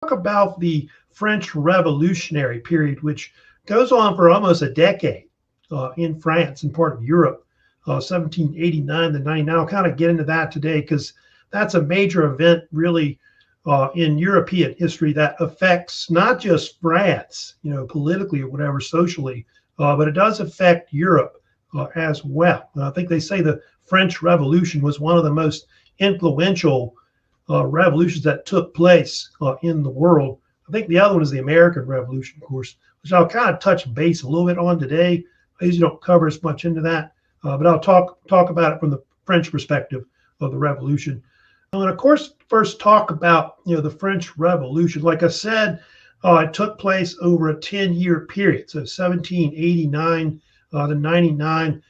talk about the French Revolutionary period, which goes on for almost a decade in France and part of Europe, 1789 to 99. I'll kind of get into that today because that's a major event really in European history that affects not just France, politically or whatever, socially, but it does affect Europe as well. And I think they say the French Revolution was one of the most influential revolutions that took place in the world. I think the other one is the American Revolution, of course, which I'll kind of touch base a little bit on today. I usually don't cover as much into that, but I'll talk about it from the French perspective of the Revolution. And of course, first talk about the French Revolution. Like I said, it took place over a 10-year period. So 1789 to 99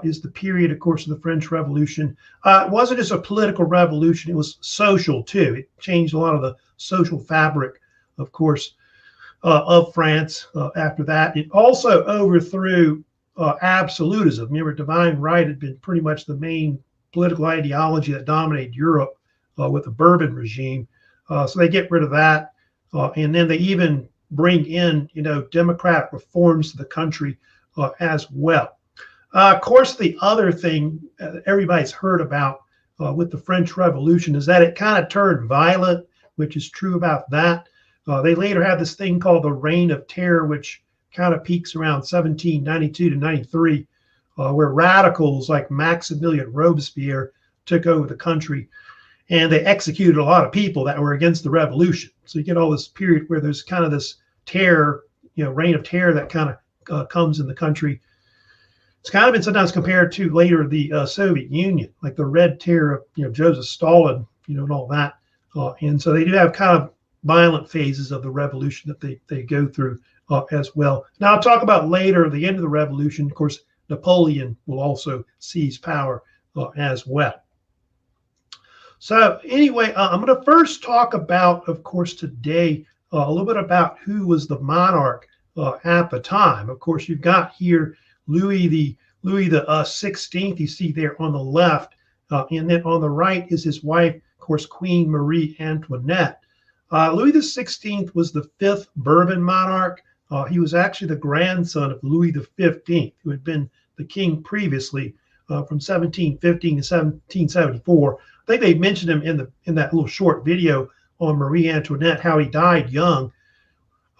is the period, of course, of the French Revolution. It wasn't just a political revolution, it was social too. It changed a lot of the social fabric, of course, of France after that. It also overthrew absolutism. Remember, divine right had been pretty much the main political ideology that dominated Europe with the Bourbon regime. So they get rid of that. And then they even bring in, democratic reforms to the country as well. Of course, the other thing everybody's heard about with the French Revolution is that it kind of turned violent, which is true about that. They later had this thing called the Reign of Terror, which kind of peaks around 1792 to 93, where radicals like Maximilian Robespierre took over the country, and they executed a lot of people that were against the revolution. So you get all this period where there's kind of this terror, reign of terror that kind of comes in the country. It's kind of been sometimes compared to later the Soviet Union, like the Red Terror of Joseph Stalin, and all that. And so they do have kind of violent phases of the revolution that they go through as well. Now I'll talk about later, the end of the revolution. Of course, Napoleon will also seize power as well. So anyway, I'm going to first talk about, of course, today a little bit about who was the monarch at the time. Of course, you've got here Louis the 16th. You see there on the left, and then on the right is his wife, of course, Queen Marie Antoinette. Louis the 16th was the fifth Bourbon monarch. He was actually the grandson of Louis the 15th, who had been the king previously from 1715 to 1774. I think they mentioned him in that little short video on Marie Antoinette, how he died young.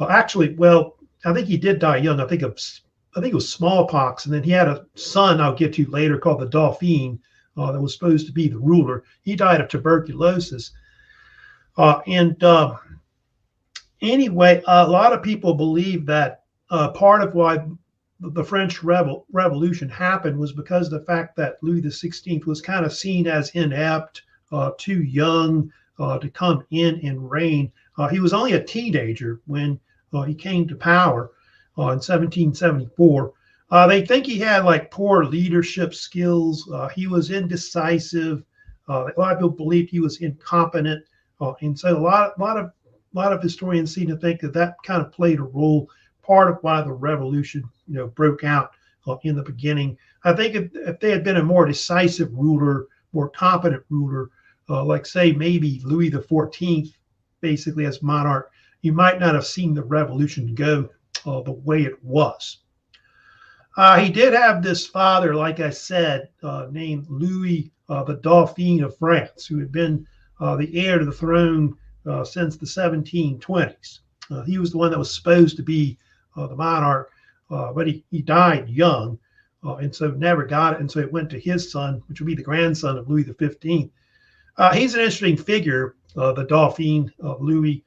Actually, well, I think he did die young. I think it was smallpox, and then he had a son I'll get to later called the Dauphin that was supposed to be the ruler. He died of tuberculosis. Anyway, a lot of people believe that part of why the French Revolution happened was because of the fact that Louis XVI was kind of seen as inept, too young to come in and reign. He was only a teenager when he came to power in 1774. They think he had like poor leadership skills. He was indecisive. A lot of people believed he was incompetent. And so a lot of historians seem to think that kind of played a role, part of why the revolution, broke out in the beginning. I think if they had been a more decisive ruler, more competent ruler, like say maybe Louis the 14th, basically as monarch, you might not have seen the revolution go the way it was. He did have this father, like I said, named Louis the Dauphin of France, who had been the heir to the throne since the 1720s. He was the one that was supposed to be the monarch, but he died young, and so never got it. And so it went to his son, which would be the grandson of Louis the 15th. He's an interesting figure, the Dauphin Louis.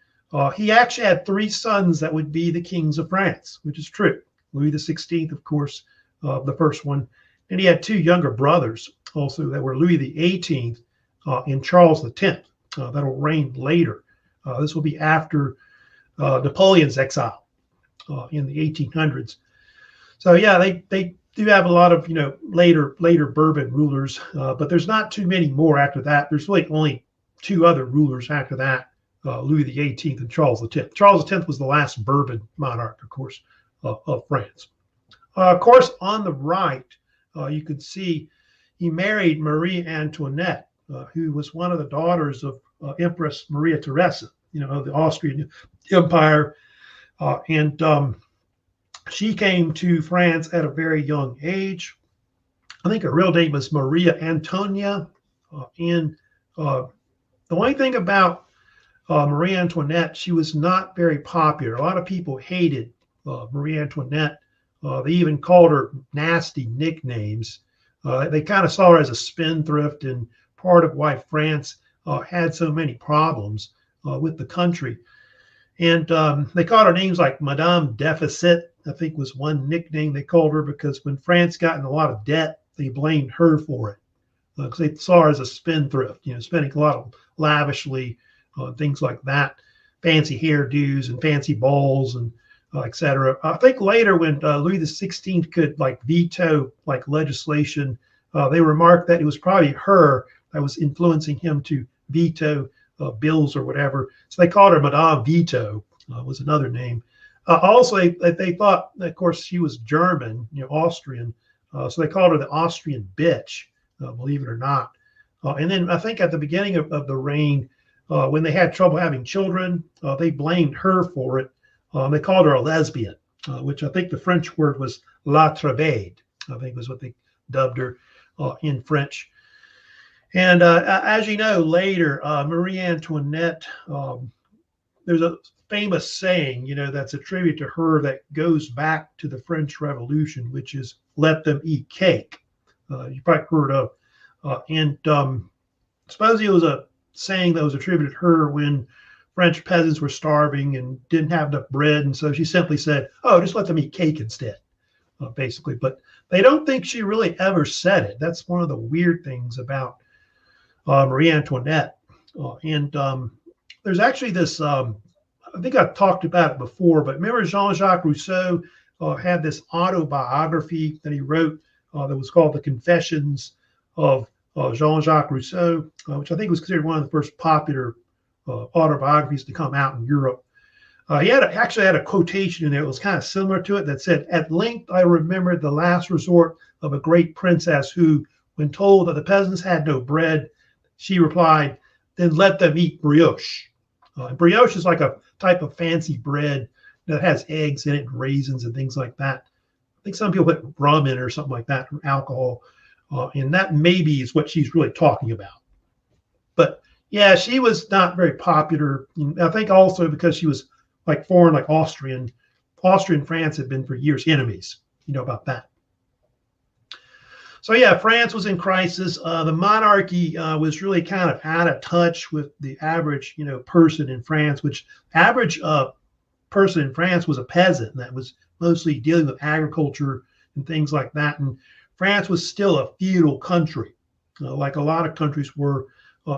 He actually had three sons that would be the kings of France, which is true. Louis the 16th, of course, the first one. And he had two younger brothers also that were Louis the 18th and Charles the 10th. That'll reign later. This will be after Napoleon's exile in the 1800s. So yeah, they do have a lot of later Bourbon rulers, but there's not too many more after that. There's really only two other rulers after that, Louis the 18th and Charles the 10th. Charles the 10th was the last Bourbon monarch, of course, of France. Of course, on the right, you can see he married Marie Antoinette, who was one of the daughters of Empress Maria Theresa. of the Austrian Empire. And she came to France at a very young age. I think her real name was Maria Antonia. And the only thing about Marie Antoinette, she was not very popular. A lot of people hated Marie Antoinette. They even called her nasty nicknames. They kind of saw her as a spendthrift and part of why France had so many problems with the country. And they called her names like Madame Deficit, I think was one nickname they called her, because when France got in a lot of debt, they blamed her for it. Because they saw her as a spendthrift, spending a lot of lavishly, things like that, fancy hairdos and fancy balls and etc. I think later when Louis XVI could veto legislation, they remarked that it was probably her that was influencing him to veto bills or whatever. So they called her Madame Veto, was another name. Also, they thought, of course, she was German, Austrian, so they called her the Austrian bitch, believe it or not. And then I think at the beginning of the reign, when they had trouble having children, they blamed her for it. They called her a lesbian, which I think the French word was la travaide, I think was what they dubbed her in French. And as you know, later, Marie Antoinette, there's a famous saying, that's attributed to her that goes back to the French Revolution, which is "let them eat cake." You probably heard of. And supposedly it was a saying that was attributed to her when French peasants were starving and didn't have enough bread. And so she simply said, "Oh, just let them eat cake instead," basically. But they don't think she really ever said it. That's one of the weird things about Marie Antoinette. And there's actually this, I think I've talked about it before, but remember Jean-Jacques Rousseau had this autobiography that he wrote that was called The Confessions of Jean-Jacques Rousseau, which I think was considered one of the first popular autobiographies to come out in Europe. He actually had a quotation in there that was kind of similar to it that said, "At length I remembered the last resort of a great princess who, when told that the peasants had no bread, she replied, 'Then let them eat brioche.'" Brioche is like a type of fancy bread that has eggs in it, and raisins and things like that. I think some people put rum in it or something like that, or alcohol. And that maybe is what she's really talking about. But yeah, she was not very popular. I think also because she was foreign, like Austrian. Austria and France had been for years enemies. You know about that. So yeah, France was in crisis. The monarchy was really kind of out of touch with the average, person in France, which average person in France was a peasant that was mostly dealing with agriculture and things like that. And France was still a feudal country, like a lot of countries were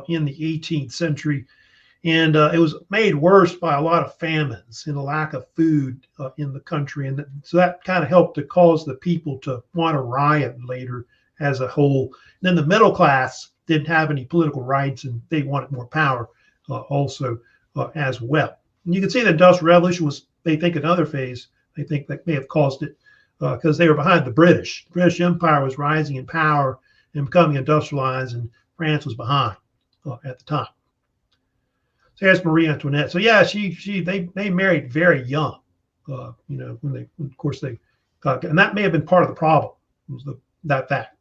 in the 18th century. And it was made worse by a lot of famines and a lack of food in the country. And so that kind of helped to cause the people to want to riot later as a whole. And then the middle class didn't have any political rights and they wanted more power also as well. And you can see the Industrial Revolution was, they think, another phase. They think that may have caused it because they were behind the British. The British Empire was rising in power and becoming industrialized, and France was behind at the time. So here's Marie Antoinette. So yeah, they married very young. When they, of course, they got, and that may have been part of the problem. Was that fact.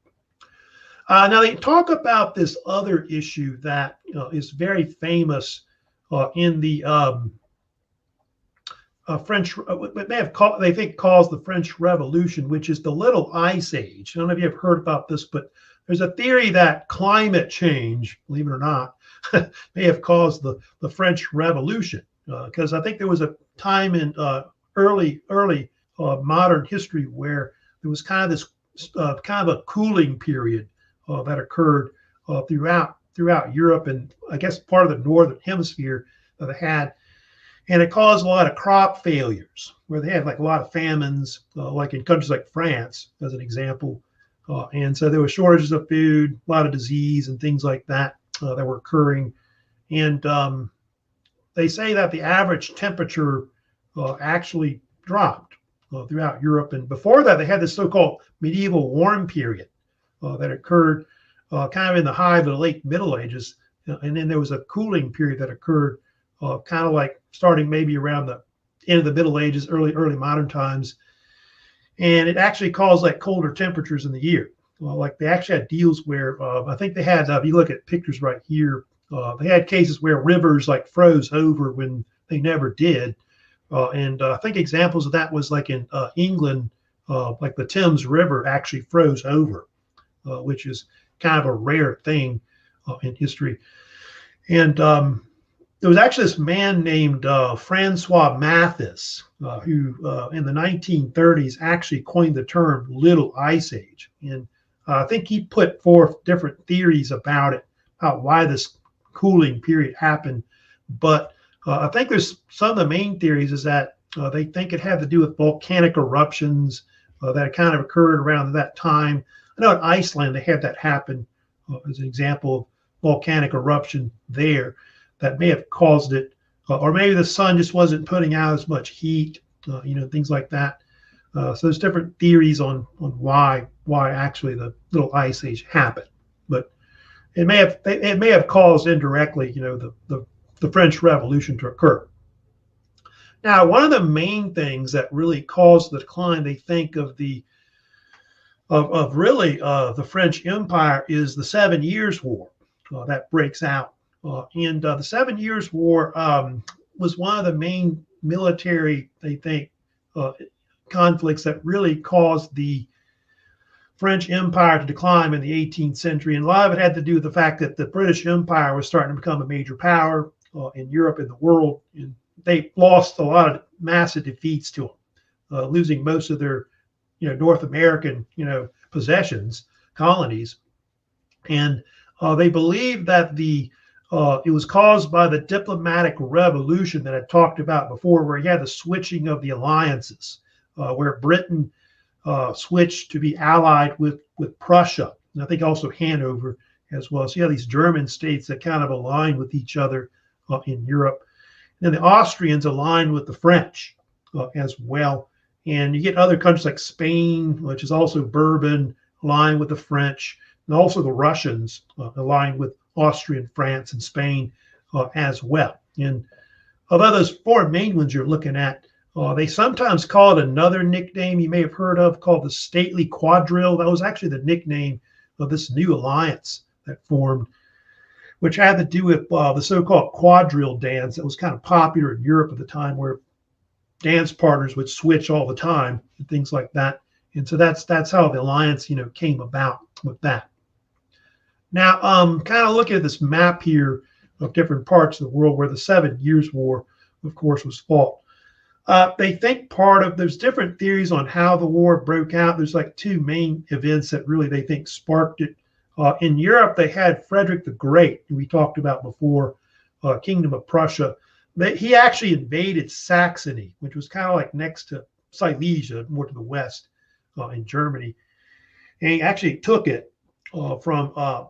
Now they talk about this other issue that is very famous in the French, what may have called, they think caused the French Revolution, which is the Little Ice Age. I don't know if you've heard about this, but there's a theory that climate change, believe it or not, may have caused the French Revolution. Because I think there was a time in early modern history where there was kind of this kind of a cooling period that occurred throughout Europe and I guess part of the northern hemisphere that they had. And it caused a lot of crop failures where they had a lot of famines, like in countries like France, as an example. And so there were shortages of food, a lot of disease and things like that that were occurring. And they say that the average temperature actually dropped throughout Europe. And before that, they had this so-called medieval warm period that occurred kind of in the high of the late Middle Ages. And then there was a cooling period that occurred kind of like starting maybe around the end of the Middle Ages, early modern times. And it actually caused like colder temperatures in the year. Like they actually had deals where I think they had, if you look at pictures right here, they had cases where rivers like froze over when they never did. And I think examples of that was like in England, like the Thames River actually froze over, which is kind of a rare thing in history. And there was actually this man named Francois Mathis, who in the 1930s actually coined the term Little Ice Age. And I think he put forth different theories about it, about why this cooling period happened. But I think there's some of the main theories is that they think it had to do with volcanic eruptions that kind of occurred around that time. I know in Iceland they had that happen as an example of volcanic eruption there that may have caused it, or maybe the sun just wasn't putting out as much heat, things like that. So there's different theories on why actually the Little Ice Age happened, but it may have caused indirectly, the French Revolution to occur. Now, one of the main things that really caused the decline, they think, of the French Empire is the 7 Years' War that breaks out. And the 7 Years' War was one of the main military, they think, conflicts that really caused the French Empire to decline in the 18th century. And a lot of it had to do with the fact that the British Empire was starting to become a major power in Europe and the world. And they lost a lot of massive defeats to them, losing most of their, North American, possessions, colonies. And they believe that it was caused by the diplomatic revolution that I talked about before, where you had the switching of the alliances, where Britain switched to be allied with Prussia, and I think also Hanover as well. So you have these German states that kind of align with each other in Europe. And then the Austrians aligned with the French as well. And you get other countries like Spain, which is also Bourbon, aligned with the French, and also the Russians aligned with Austria and France and Spain as well. And although those four main ones you're looking at, they sometimes call it another nickname you may have heard of called the Stately Quadrille. That was actually the nickname of this new alliance that formed, which had to do with the so-called quadrille dance that was kind of popular in Europe at the time, where dance partners would switch all the time and things like that. And so that's how the alliance, came about with that. Now, kind of looking at this map here of different parts of the world where the 7 Years' War, of course, was fought. They think there's different theories on how the war broke out. There's like two main events that really they think sparked it. In Europe, they had Frederick the Great, who we talked about before, Kingdom of Prussia. He actually invaded Saxony, which was kind of like next to Silesia, more to the west in Germany. And he actually took it from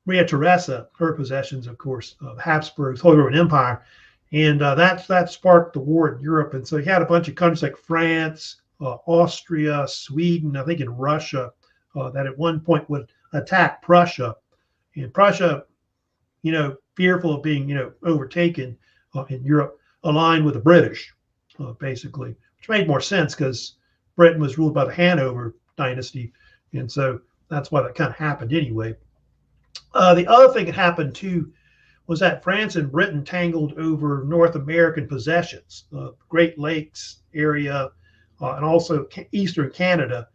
Maria Theresa, her possessions, of course, Habsburg's Holy Roman Empire. And that sparked the war in Europe. And so you had a bunch of countries like France, Austria, Sweden, I think in Russia, that at one point would attack Prussia. And Prussia, fearful of being, overtaken in Europe, aligned with the British, basically, which made more sense because Britain was ruled by the Hanover dynasty. And so that's why that kind of happened anyway. The other thing that happened too was that France and Britain tangled over North American possessions, Great Lakes area, and also Eastern Canada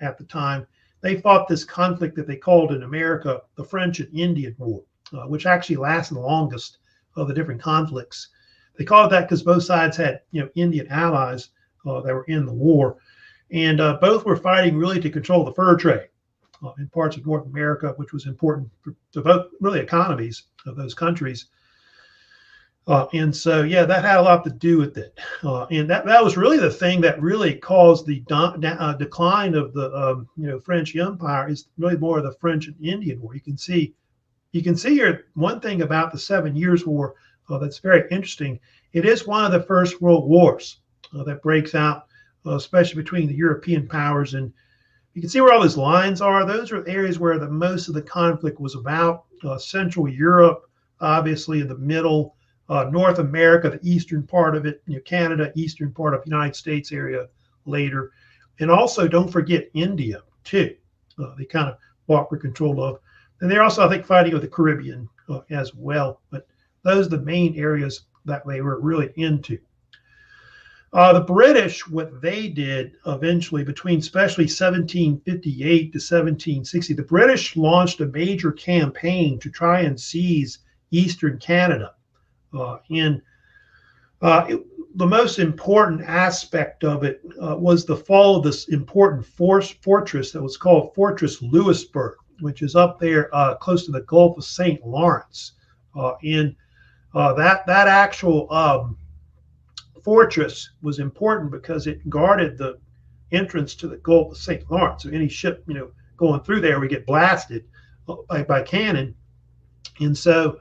at the time. They fought this conflict that they called in America the French and Indian War, which actually lasted the longest of the different conflicts. They called it that because both sides had, Indian allies that were in the war, and both were fighting really to control the fur trade in parts of North America, which was important to both really economies of those countries. And so, that had a lot to do with it. And that was really the thing that really caused the decline of the French Empire, is really more of the French and Indian War. You can see here one thing about the 7 Years' War that's very interesting. It is one of the first world wars that breaks out, especially between the European powers. And you can see where all those lines are. Those are areas where most of the conflict was about. Central Europe, obviously in the middle, North America, the eastern part of it, Canada, eastern part of the United States area later. And also, don't forget India, too. They kind of fought for control of. And they're also, I think, fighting with the Caribbean as well. But those are the main areas that they were really into. The British, what they did eventually between especially 1758 to 1760, the British launched a major campaign to try and seize Eastern Canada. The most important aspect of it was the fall of this important fortress that was called Fortress Louisbourg, which is up there close to the Gulf of St. Lawrence. That actual fortress was important because it guarded the entrance to the Gulf of St. Lawrence. So any ship, going through there would get blasted by cannon. And so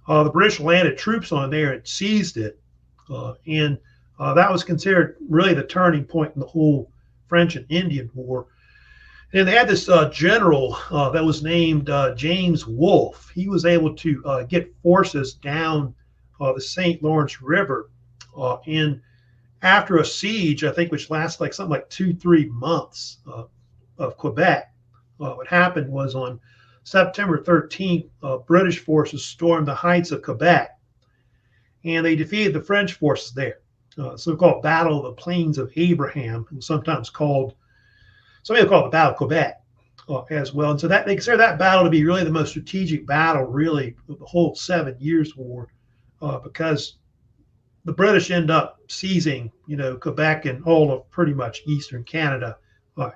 the British landed troops on there and seized it. That was considered really the turning point in the whole French and Indian War. And they had this general that was named James Wolfe. He was able to get forces down the St. Lawrence River. And after a siege, I think, which lasted like something like 2-3 months of Quebec, what happened was on September 13th, British forces stormed the heights of Quebec, and they defeated the French forces there. So-called Battle of the Plains of Abraham, and sometimes called, some people call it the Battle of Quebec as well. And so that they consider that battle to be really the most strategic battle, really, of the whole 7 Years' War, because the British end up seizing, Quebec and all of pretty much Eastern Canada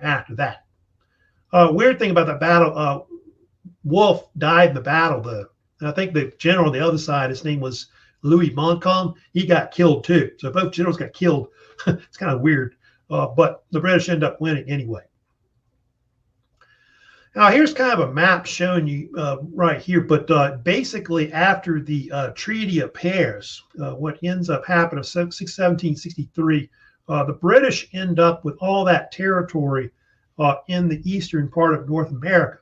after that. Weird thing about that battle, Wolfe died in the battle, though. And I think the general on the other side, his name was Louis Montcalm. He got killed too. So both generals got killed. It's kind of weird, but the British end up winning anyway. Now, here's kind of a map showing you right here, but basically after the Treaty of Paris, what ends up happening in 1763, the British end up with all that territory in the eastern part of North America,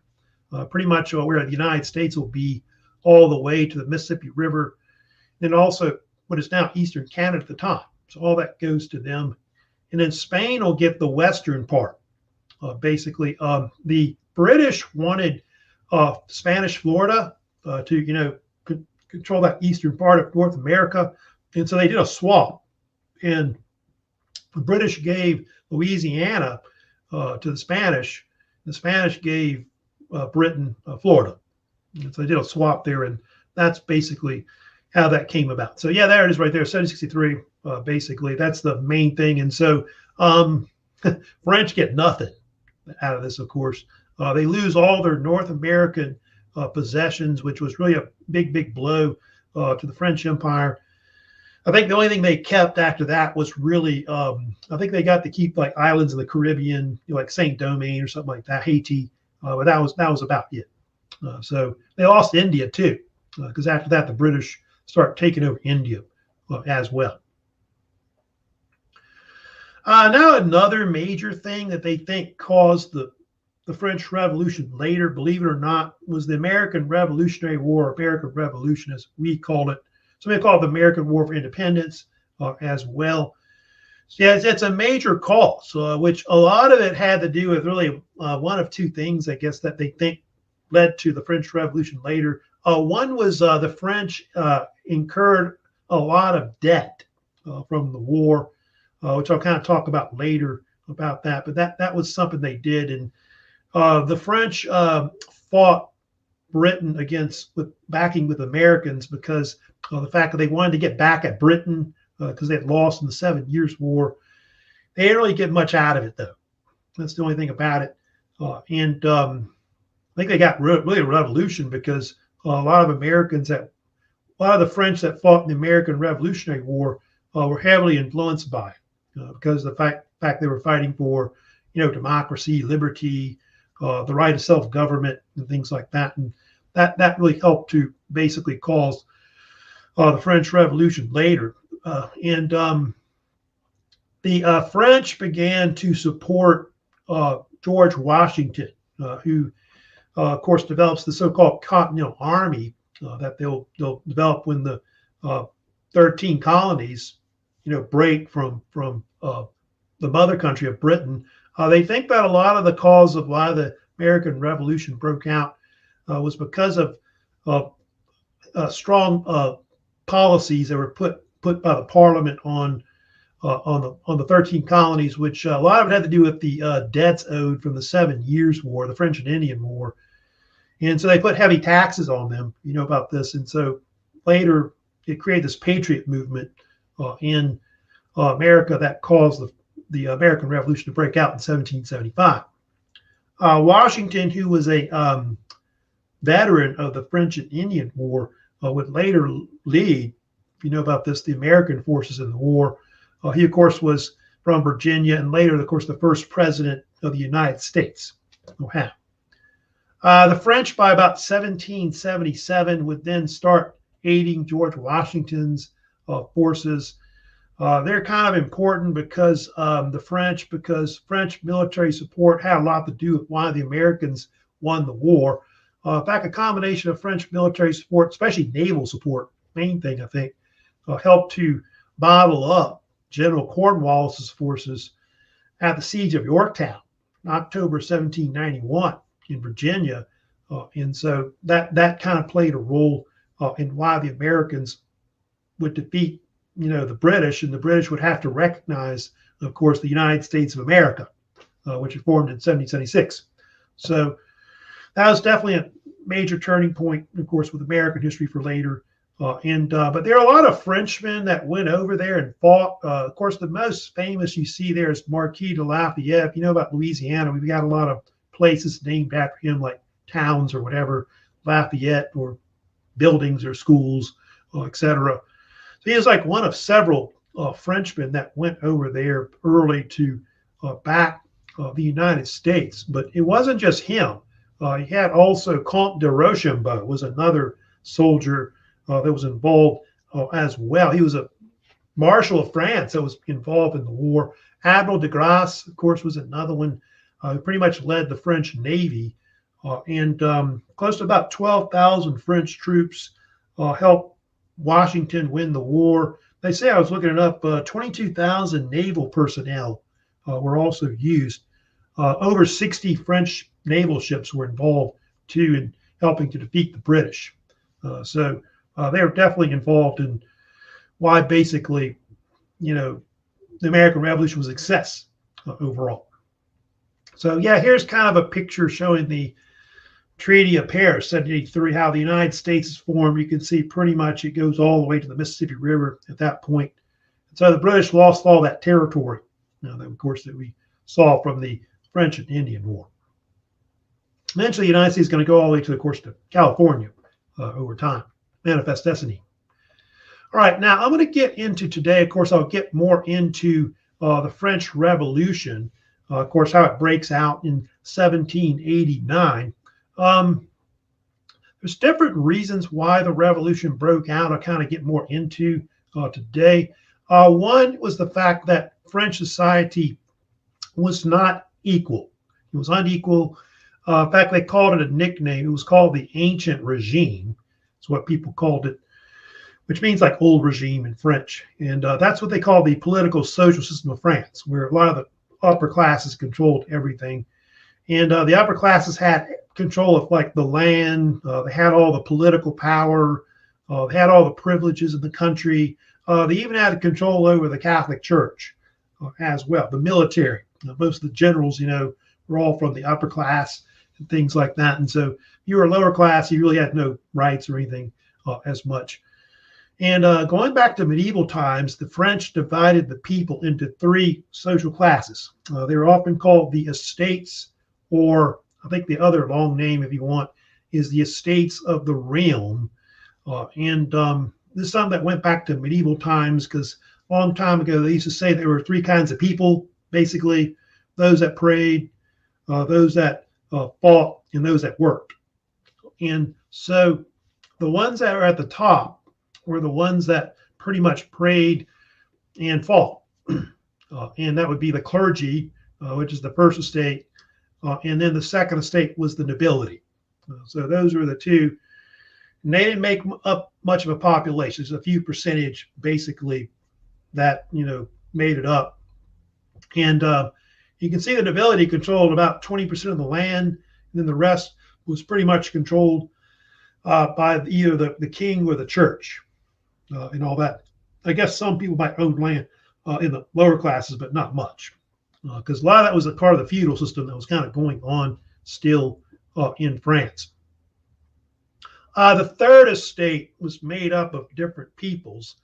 pretty much where the United States will be all the way to the Mississippi River, and also what is now Eastern Canada at the time. So all that goes to them. And then Spain will get the western part. Basically, the British wanted Spanish Florida to, control that eastern part of North America. And so they did a swap. And the British gave Louisiana to the Spanish. The Spanish gave Britain Florida. And so they did a swap there. And that's basically how that came about. So, yeah, there it is right there, 1763. Basically, that's the main thing. And so French get nothing out of this, of course. They lose all their North American possessions, which was really a big blow to the French Empire. I think the only thing they kept after that was really, I think they got to keep like islands in the Caribbean, like Saint Domingue or something like that, Haiti, but that was about it. So they lost India too, because after that the British start taking over India as well. Now another major thing that they think caused the French Revolution later, believe it or not, was the American Revolutionary War, American Revolution as we call it. Some people call it the American War for Independence as well. So yeah, it's a major cause, which a lot of it had to do with really one of two things, I guess, that they think led to the French Revolution later. One was the French incurred a lot of debt from the war, which I'll kind of talk about later about that. But that was something they did. And the French fought Britain with backing with Americans because of the fact that they wanted to get back at Britain because they had lost in the 7 Years' War. They didn't really get much out of it, though. That's the only thing about it. I think they got really a revolution because a lot of the French that fought in the American Revolutionary War were heavily influenced by it because of the fact they were fighting for, democracy, liberty, the right of self-government and things like that. And that really helped to basically cause the French Revolution later. The French began to support George Washington, who, of course, develops the so-called Continental Army that they'll develop when the 13 colonies, break from the mother country of Britain. They think that a lot of the cause of why the American Revolution broke out was because of strong policies that were put by the Parliament on the 13 colonies, which a lot of it had to do with the debts owed from the 7 Years' War, the French and Indian War. And so they put heavy taxes on them, about this. And so later it created this patriot movement in America that caused the American Revolution to break out in 1775. Washington, who was a veteran of the French and Indian War, would later lead, if you know about this, the American forces in the war. He, of course, was from Virginia, and later, of course, the first president of the United States. The French, by about 1777, would then start aiding George Washington's forces. They're kind of important because because French military support had a lot to do with why the Americans won the war. In fact, a combination of French military support, especially naval support, main thing, I think, helped to bottle up General Cornwallis's forces at the Siege of Yorktown in October 1791 in Virginia. And so that kind of played a role in why the Americans would defeat, the British, and the British would have to recognize, of course, the United States of America, which was formed in 1776. So that was definitely a major turning point, of course, with American history for later. But there are a lot of Frenchmen that went over there and fought. Of course, the most famous you see there is Marquis de Lafayette. If you know about Louisiana, we've got a lot of places named after him, like towns or whatever, Lafayette, or buildings or schools, etc. So he was like one of several Frenchmen that went over there early to back the United States. But it wasn't just him. He had also Comte de Rochambeau was another soldier that was involved as well. He was a Marshal of France that was involved in the war. Admiral de Grasse, of course, was another one who pretty much led the French Navy. And close to about 12,000 French troops helped Washington win the war. They say, I was looking it up, 22,000 naval personnel were also used. Over 60 French naval ships were involved, too, in helping to defeat the British. So they were definitely involved in why basically, the American Revolution was a success overall. So yeah, here's kind of a picture showing the Treaty of Paris, 1783, how the United States is formed. You can see pretty much it goes all the way to the Mississippi River at that point. And so the British lost all that territory, of course, that we saw from the French and Indian War. Eventually, the United States is going to go all the way to, of course, to California over time. Manifest destiny. All right, now I'm going to get into today, of course, I'll get more into the French Revolution, of course, how it breaks out in 1789. There's different reasons why the revolution broke out. I'll kind of get more into today. One was the fact that French society was not equal. It was unequal. In fact, they called it a nickname. It was called the Ancient Regime. That's what people called it, which means like old regime in French. And that's what they call the political social system of France, where a lot of the upper classes controlled everything. And the upper classes had control of like the land. They had all the political power. They had all the privileges in the country. They even had control over the Catholic Church as well, the military. Most of the generals, were all from the upper class and things like that. And so if you were lower class, you really had no rights or anything as much. And going back to medieval times, the French divided the people into three social classes. They were often called the estates, or I think the other long name, if you want, is the estates of the realm. And this is something that went back to medieval times, because a long time ago, they used to say there were three kinds of people, basically: those that prayed, those that fought, and those that worked. And so the ones that are at the top were the ones that pretty much prayed and fought. And that would be the clergy, which is the first estate. And then the second estate was the nobility. So those were the two. And they didn't make up much of a population. There's a few percentage, basically, that made it up. And you can see the nobility controlled about 20% of the land, and then the rest was pretty much controlled by either the king or the church and all that. I guess some people might own land in the lower classes, but not much, because a lot of that was a part of the feudal system that was kind of going on still in France. The third estate was made up of different peoples.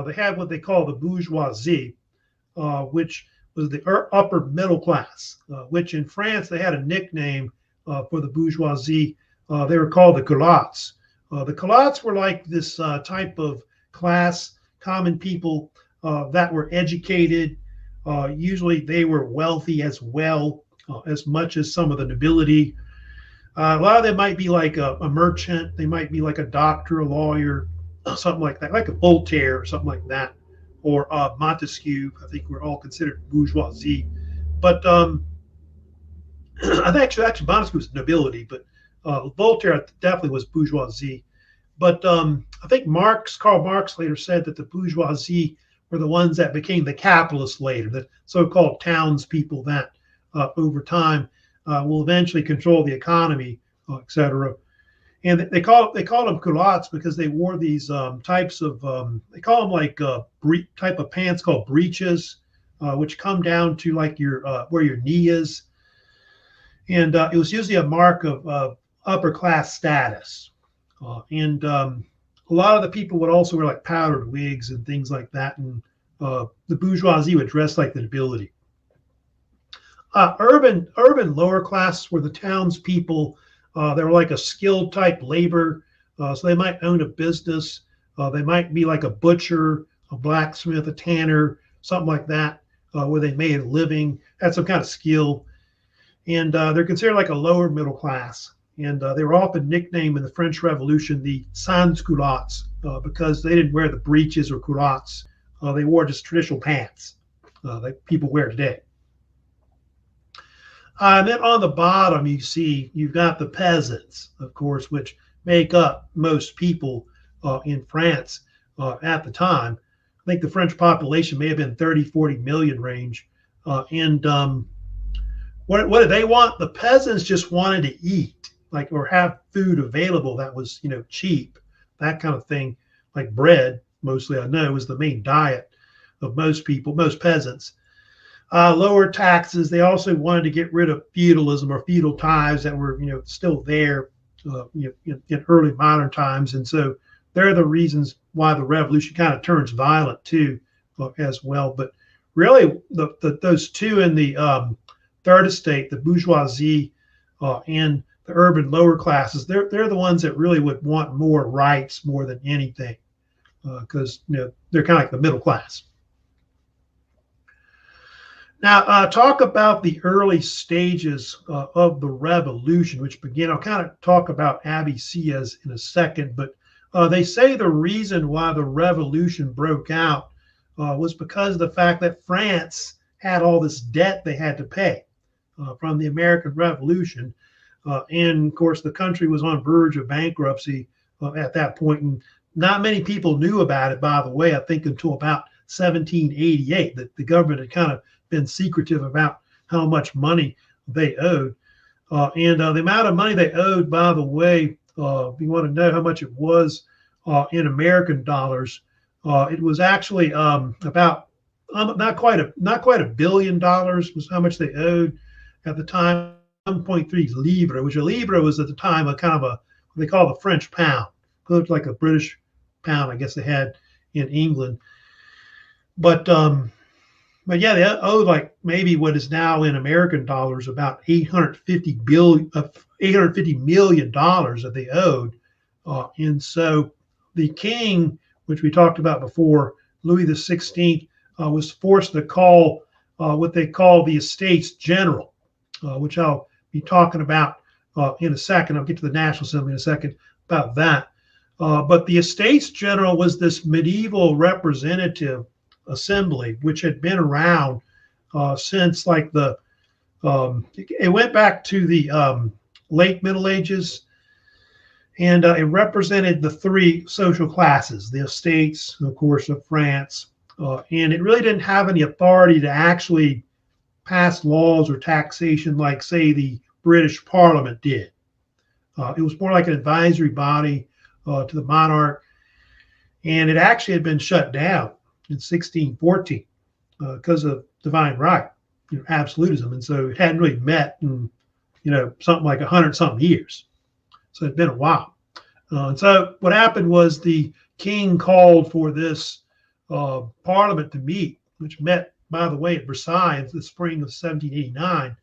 They had what they call the bourgeoisie, which was the upper middle class, which in France they had a nickname for the bourgeoisie. They were called the culottes. The culottes were like this type of class, common people that were educated. Usually they were wealthy as well, as much as some of the nobility. A lot of them might be like a merchant. They might be like a doctor, a lawyer, something like that, like a Voltaire or something like that, or Montesquieu. I think we're all considered bourgeoisie. But I think actually Montesquieu was nobility, but Voltaire definitely was bourgeoisie. But I think Karl Marx later said that the bourgeoisie were the ones that became the capitalists later, the so-called townspeople that over time will eventually control the economy, etc. And they call them culottes because they wore these types of they call them like type of pants called breeches, which come down to like your where your knee is, and it was usually a mark of upper class status. And a lot of the people would also wear like powdered wigs and things like that, and the bourgeoisie would dress like the nobility. Urban lower class were the townspeople. They were like a skilled type labor, so they might own a business. They might be like a butcher, a blacksmith, a tanner, something like that, where they made a living, had some kind of skill. And they're considered like a lower middle class. And they were often nicknamed in the French Revolution the sans-culottes because they didn't wear the breeches or culottes. They wore just traditional pants that people wear today. And then on the bottom, you see you've got the peasants, of course, which make up most people in France at the time. I think the French population may have been 30, 40 million range. What did they want? The peasants just wanted to eat, like, or have food available that was, cheap, that kind of thing, like bread, mostly I know, was the main diet of most people, most peasants. Lower taxes. They also wanted to get rid of feudalism or feudal ties that were, still there in early modern times. And so they're the reasons why the revolution kind of turns violent too, as well. But really, those two in the third estate, the bourgeoisie and the urban lower classes, they're the ones that really would want more rights more than anything, because they're kind of like the middle class. Now, talk about the early stages of the revolution, which began. I'll kind of talk about Abbé Sieyès in a second, but they say the reason why the revolution broke out was because of the fact that France had all this debt they had to pay from the American Revolution. And of course, the country was on verge of bankruptcy at that point. And not many people knew about it, by the way, I think until about 1788, that the government had kind of been secretive about how much money they owed. And the amount of money they owed, by the way, if you want to know how much it was in American dollars, it was actually about not quite $1 billion was how much they owed at the time. 1.3 livre, which a livre was at the time a kind of a what they call the French pound. It looked like a British pound, I guess they had in England. But yeah, they owed like maybe what is now in American dollars about $850 million that they owed. And so the king, which we talked about before, Louis XVI, was forced to call what they call the Estates General, which I'll be talking about in a second. I'll get to the National Assembly in a second about that. But the Estates General was this medieval representative assembly, which had been around since like it went back to the late Middle Ages. And it represented the three social classes, the estates, of course, of France. And it really didn't have any authority to actually pass laws or taxation like, say, the British Parliament did. It was more like an advisory body to the monarch. And it actually had been shut down in 1614 because of divine right, absolutism. And so it hadn't really met in, something like 100-something years. So it'd been a while. And so what happened was the king called for this parliament to meet, which met, by the way, at Versailles in the spring of 1789.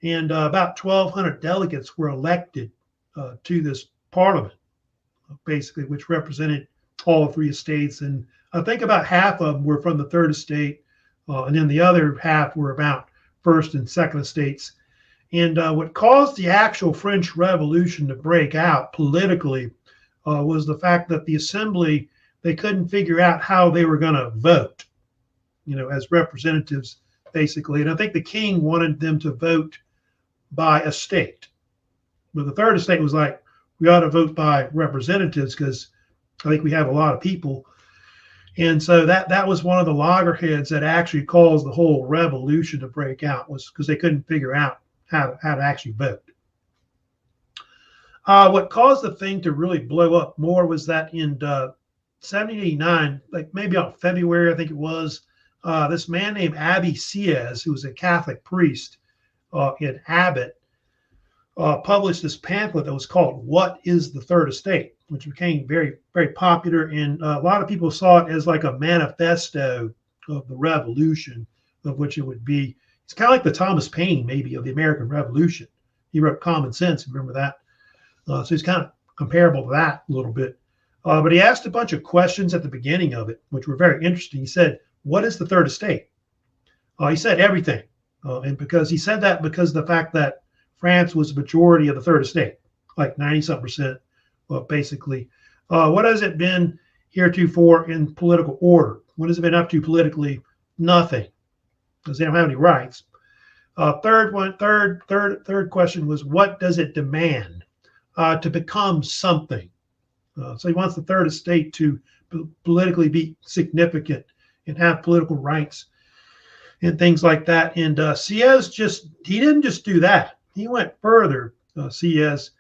And about 1,200 delegates were elected to this parliament, basically, which represented all three estates. And I think about half of them were from the third estate, and then the other half were about first and second estates. And what caused the actual French Revolution to break out politically was the fact that the assembly, they couldn't figure out how they were going to vote, as representatives, basically. And I think the king wanted them to vote by estate. But the third estate was like, we ought to vote by representatives because I think we have a lot of people. And so that was one of the loggerheads that actually caused the whole revolution to break out, was because they couldn't figure out how to actually vote. What caused the thing to really blow up more was that in 1789, like maybe on February, I think it was, this man named Abbé Sieyès, who was a Catholic priest in Abbott, published this pamphlet that was called "What is the Third Estate?" which became very, very popular. And a lot of people saw it as like a manifesto of the revolution, of which it would be. It's kind of like the Thomas Paine, maybe, of the American Revolution. He wrote Common Sense, remember that? So he's kind of comparable to that a little bit. But he asked a bunch of questions at the beginning of it, which were very interesting. He said, what is the third estate? He said everything. And because he said that because of the fact that France was the majority of the third estate, like 90-something%, basically. What has it been heretofore in political order? What has it been up to politically? Nothing, because they don't have any rights. Third question was, what does it demand to become something? So he wants the third estate to politically be significant and have political rights and things like that. And Sieyès he didn't just do that. He went further. Sieyès,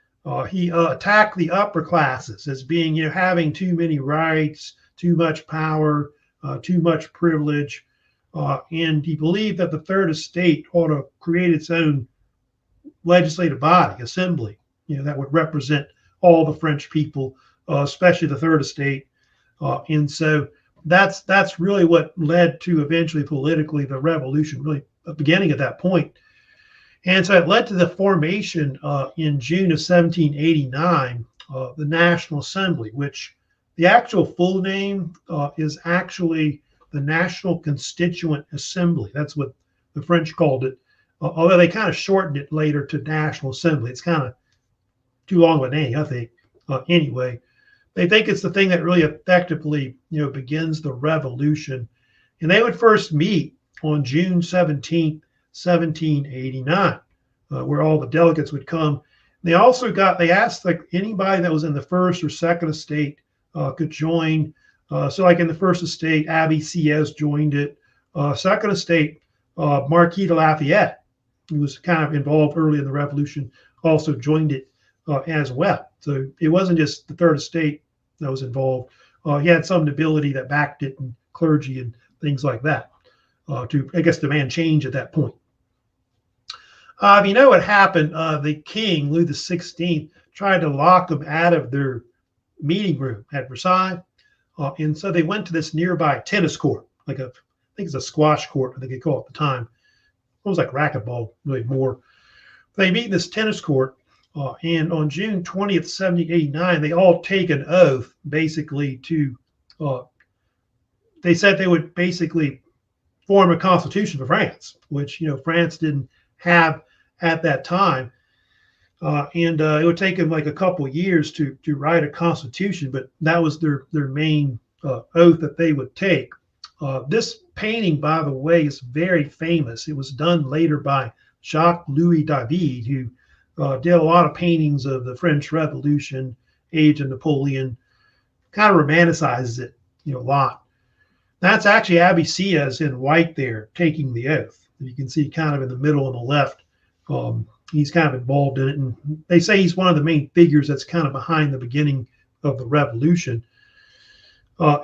he attacked the upper classes as being, having too many rights, too much power, too much privilege. And he believed that the third estate ought to create its own legislative body, assembly, that would represent all the French people, especially the third estate. And so that's really what led to eventually politically the revolution, really beginning at that point. And so it led to the formation in June of 1789, the National Assembly, which the actual full name is actually the National Constituent Assembly. That's what the French called it, although they kind of shortened it later to National Assembly. It's kind of too long of a name, I think. Anyway, they think it's the thing that really effectively, begins the revolution. And they would first meet on June 17th, 1789, where all the delegates would come. They asked like anybody that was in the first or second estate could join. So like in the first estate, Abbé Sieyès joined it. Second estate, Marquis de Lafayette, who was kind of involved early in the revolution, also joined it as well. So it wasn't just the third estate that was involved. He had some nobility that backed it, and clergy and things like that, to, I guess, demand change at that point. What happened? The king, Louis XVI, tried to lock them out of their meeting room at Versailles. And so they went to this nearby tennis court, I think it's a squash court, I think they call it at the time. It was like racquetball, really more. They meet in this tennis court, and on June 20th, 1789, they all take an oath, basically they said they would basically form a constitution for France, which, France didn't have at that time. And it would take them like a couple of years to write a constitution, but that was their main oath that they would take. This painting, by the way, is very famous. It was done later by Jacques Louis David, who did a lot of paintings of the French Revolution, age of Napoleon, kind of romanticizes it, a lot. That's actually Abbé Sieyès in white there, taking the oath. You can see kind of in the middle on the left. He's kind of involved in it, and they say he's one of the main figures that's kind of behind the beginning of the revolution.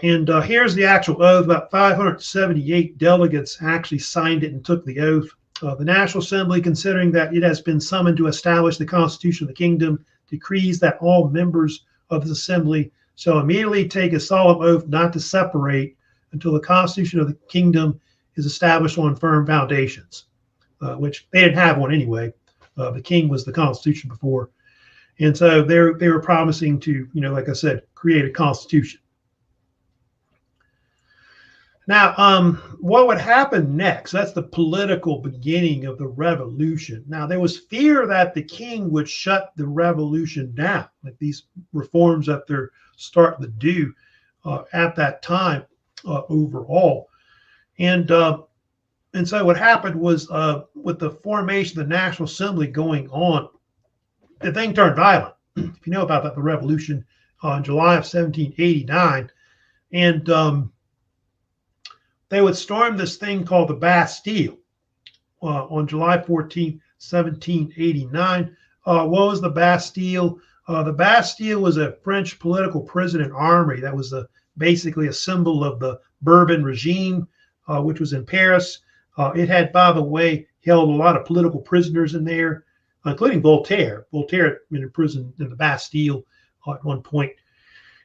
Here's the actual oath. About 578 delegates actually signed it and took the oath. The National Assembly, considering that it has been summoned to establish the Constitution of the Kingdom, decrees that all members of this assembly shall immediately take a solemn oath not to separate until the Constitution of the Kingdom is established on firm foundations, which they didn't have one anyway. The king was the Constitution before. And so they were promising to, like I said, create a constitution. Now, what would happen next? That's the political beginning of the revolution. Now, there was fear that the king would shut the revolution down, like these reforms that they're starting to do at that time overall. And so what happened was with the formation of the National Assembly going on, the thing turned violent. If you know about that, the revolution in July of 1789. And they would storm this thing called the Bastille on July 14, 1789. What was the Bastille? The Bastille was a French political prison and armory that was basically a symbol of the Bourbon regime, which was in Paris. It had, by the way, held a lot of political prisoners in there, including Voltaire. Voltaire had been in prison in the Bastille at one point.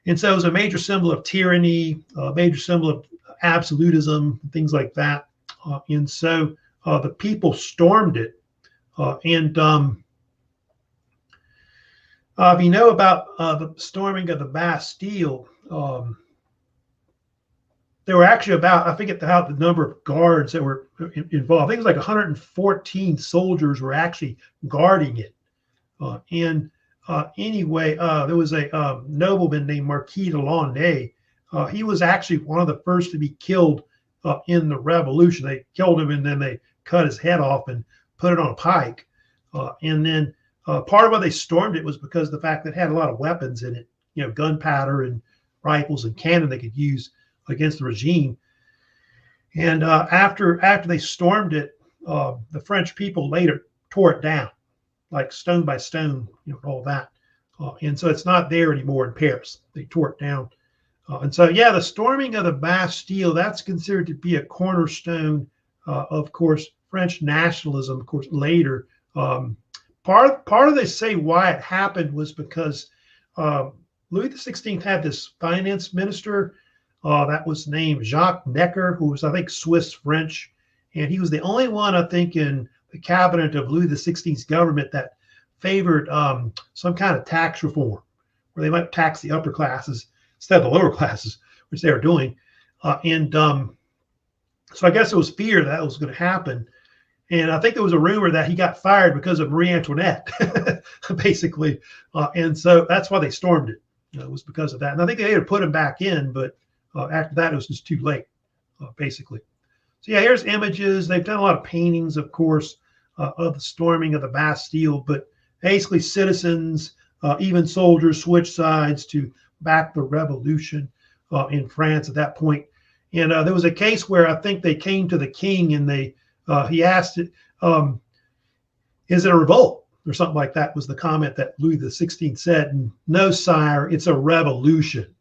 And so it was a major symbol of tyranny, a major symbol of absolutism, things like that. And so the people stormed it. If you know about the storming of the Bastille, there were actually about, I forget the number of guards that were involved. I think it was like 114 soldiers were actually guarding it. Anyway, there was a nobleman named Marquis de Launay. He was actually one of the first to be killed in the revolution. They killed him and then they cut his head off and put it on a pike. And then part of why they stormed it was because of the fact that it had a lot of weapons in it, gunpowder and rifles and cannon they could use against the regime. And after they stormed it, the French people later tore it down, like stone by stone, all that. And so it's not there anymore in Paris. They tore it down. And so, yeah, the storming of the Bastille, that's considered to be a cornerstone, of course, French nationalism, of course, later. Part of they say why it happened was because Louis XVI had this finance minister that was named Jacques Necker, who was, I think, Swiss French. And he was the only one, I think, in the cabinet of Louis XVI's government that favored some kind of tax reform, where they might tax the upper classes instead of the lower classes, which they were doing. So I guess it was fear that was going to happen. And I think there was a rumor that he got fired because of Marie Antoinette, basically. And so that's why they stormed it. It was because of that. And I think they had to put him back in, but after that, it was just too late, basically. So yeah, here's images. They've done a lot of paintings, of course, of the storming of the Bastille, but basically citizens, even soldiers, switched sides to back the revolution in France at that point. And there was a case where I think they came to the king and he asked it, is it a revolt or something like that was the comment that Louis XVI said. And no, sire, it's a revolution,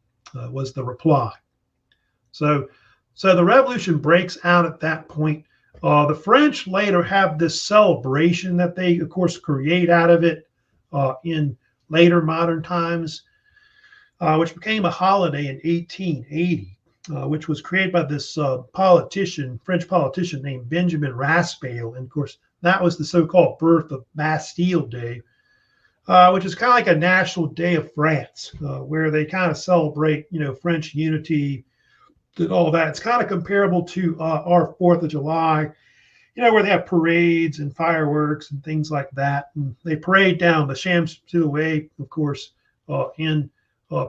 was the reply. So the revolution breaks out at that point. The French later have this celebration that they, of course, create out of it in later modern times, which became a holiday in 1880. Which was created by this French politician named Benjamin Raspail. And of course, that was the so-called birth of Bastille Day, which is kind of like a national day of France, where they kind of celebrate, French unity and all that. It's kind of comparable to our 4th of July, where they have parades and fireworks and things like that. And they parade down the Champs-Élysées, of course, in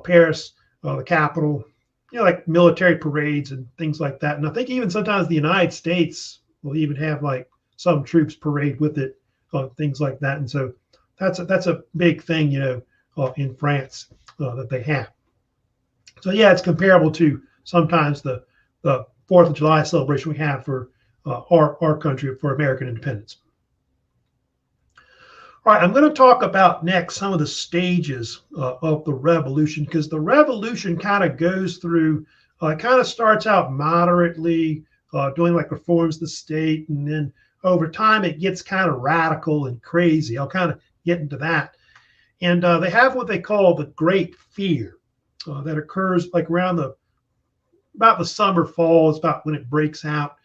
Paris, the capital, like military parades and things like that. And I think even sometimes the United States will even have like some troops parade with it, things like that. And so that's a big thing, in France that they have. So yeah, it's comparable to sometimes the 4th of July celebration we have for our country, for American independence. All right, I'm going to talk about next some of the stages of the revolution, because the revolution kind of goes through, it kind of starts out moderately, doing like reforms of the state, and then over time it gets kind of radical and crazy. I'll kind of get into that. And they have what they call the Great Fear that occurs like around about the summer, fall is about when it breaks out.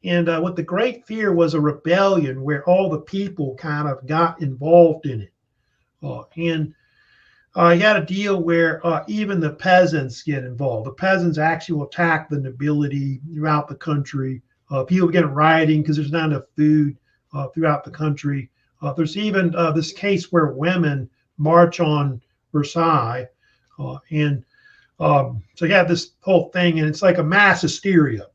And what the Great Fear was, a rebellion where all the people kind of got involved in it. And you had a deal where even the peasants get involved. The peasants actually will attack the nobility throughout the country. People get rioting because there's not enough food throughout the country. There's even this case where women march on Versailles. So you have this whole thing, and it's like a mass hysteria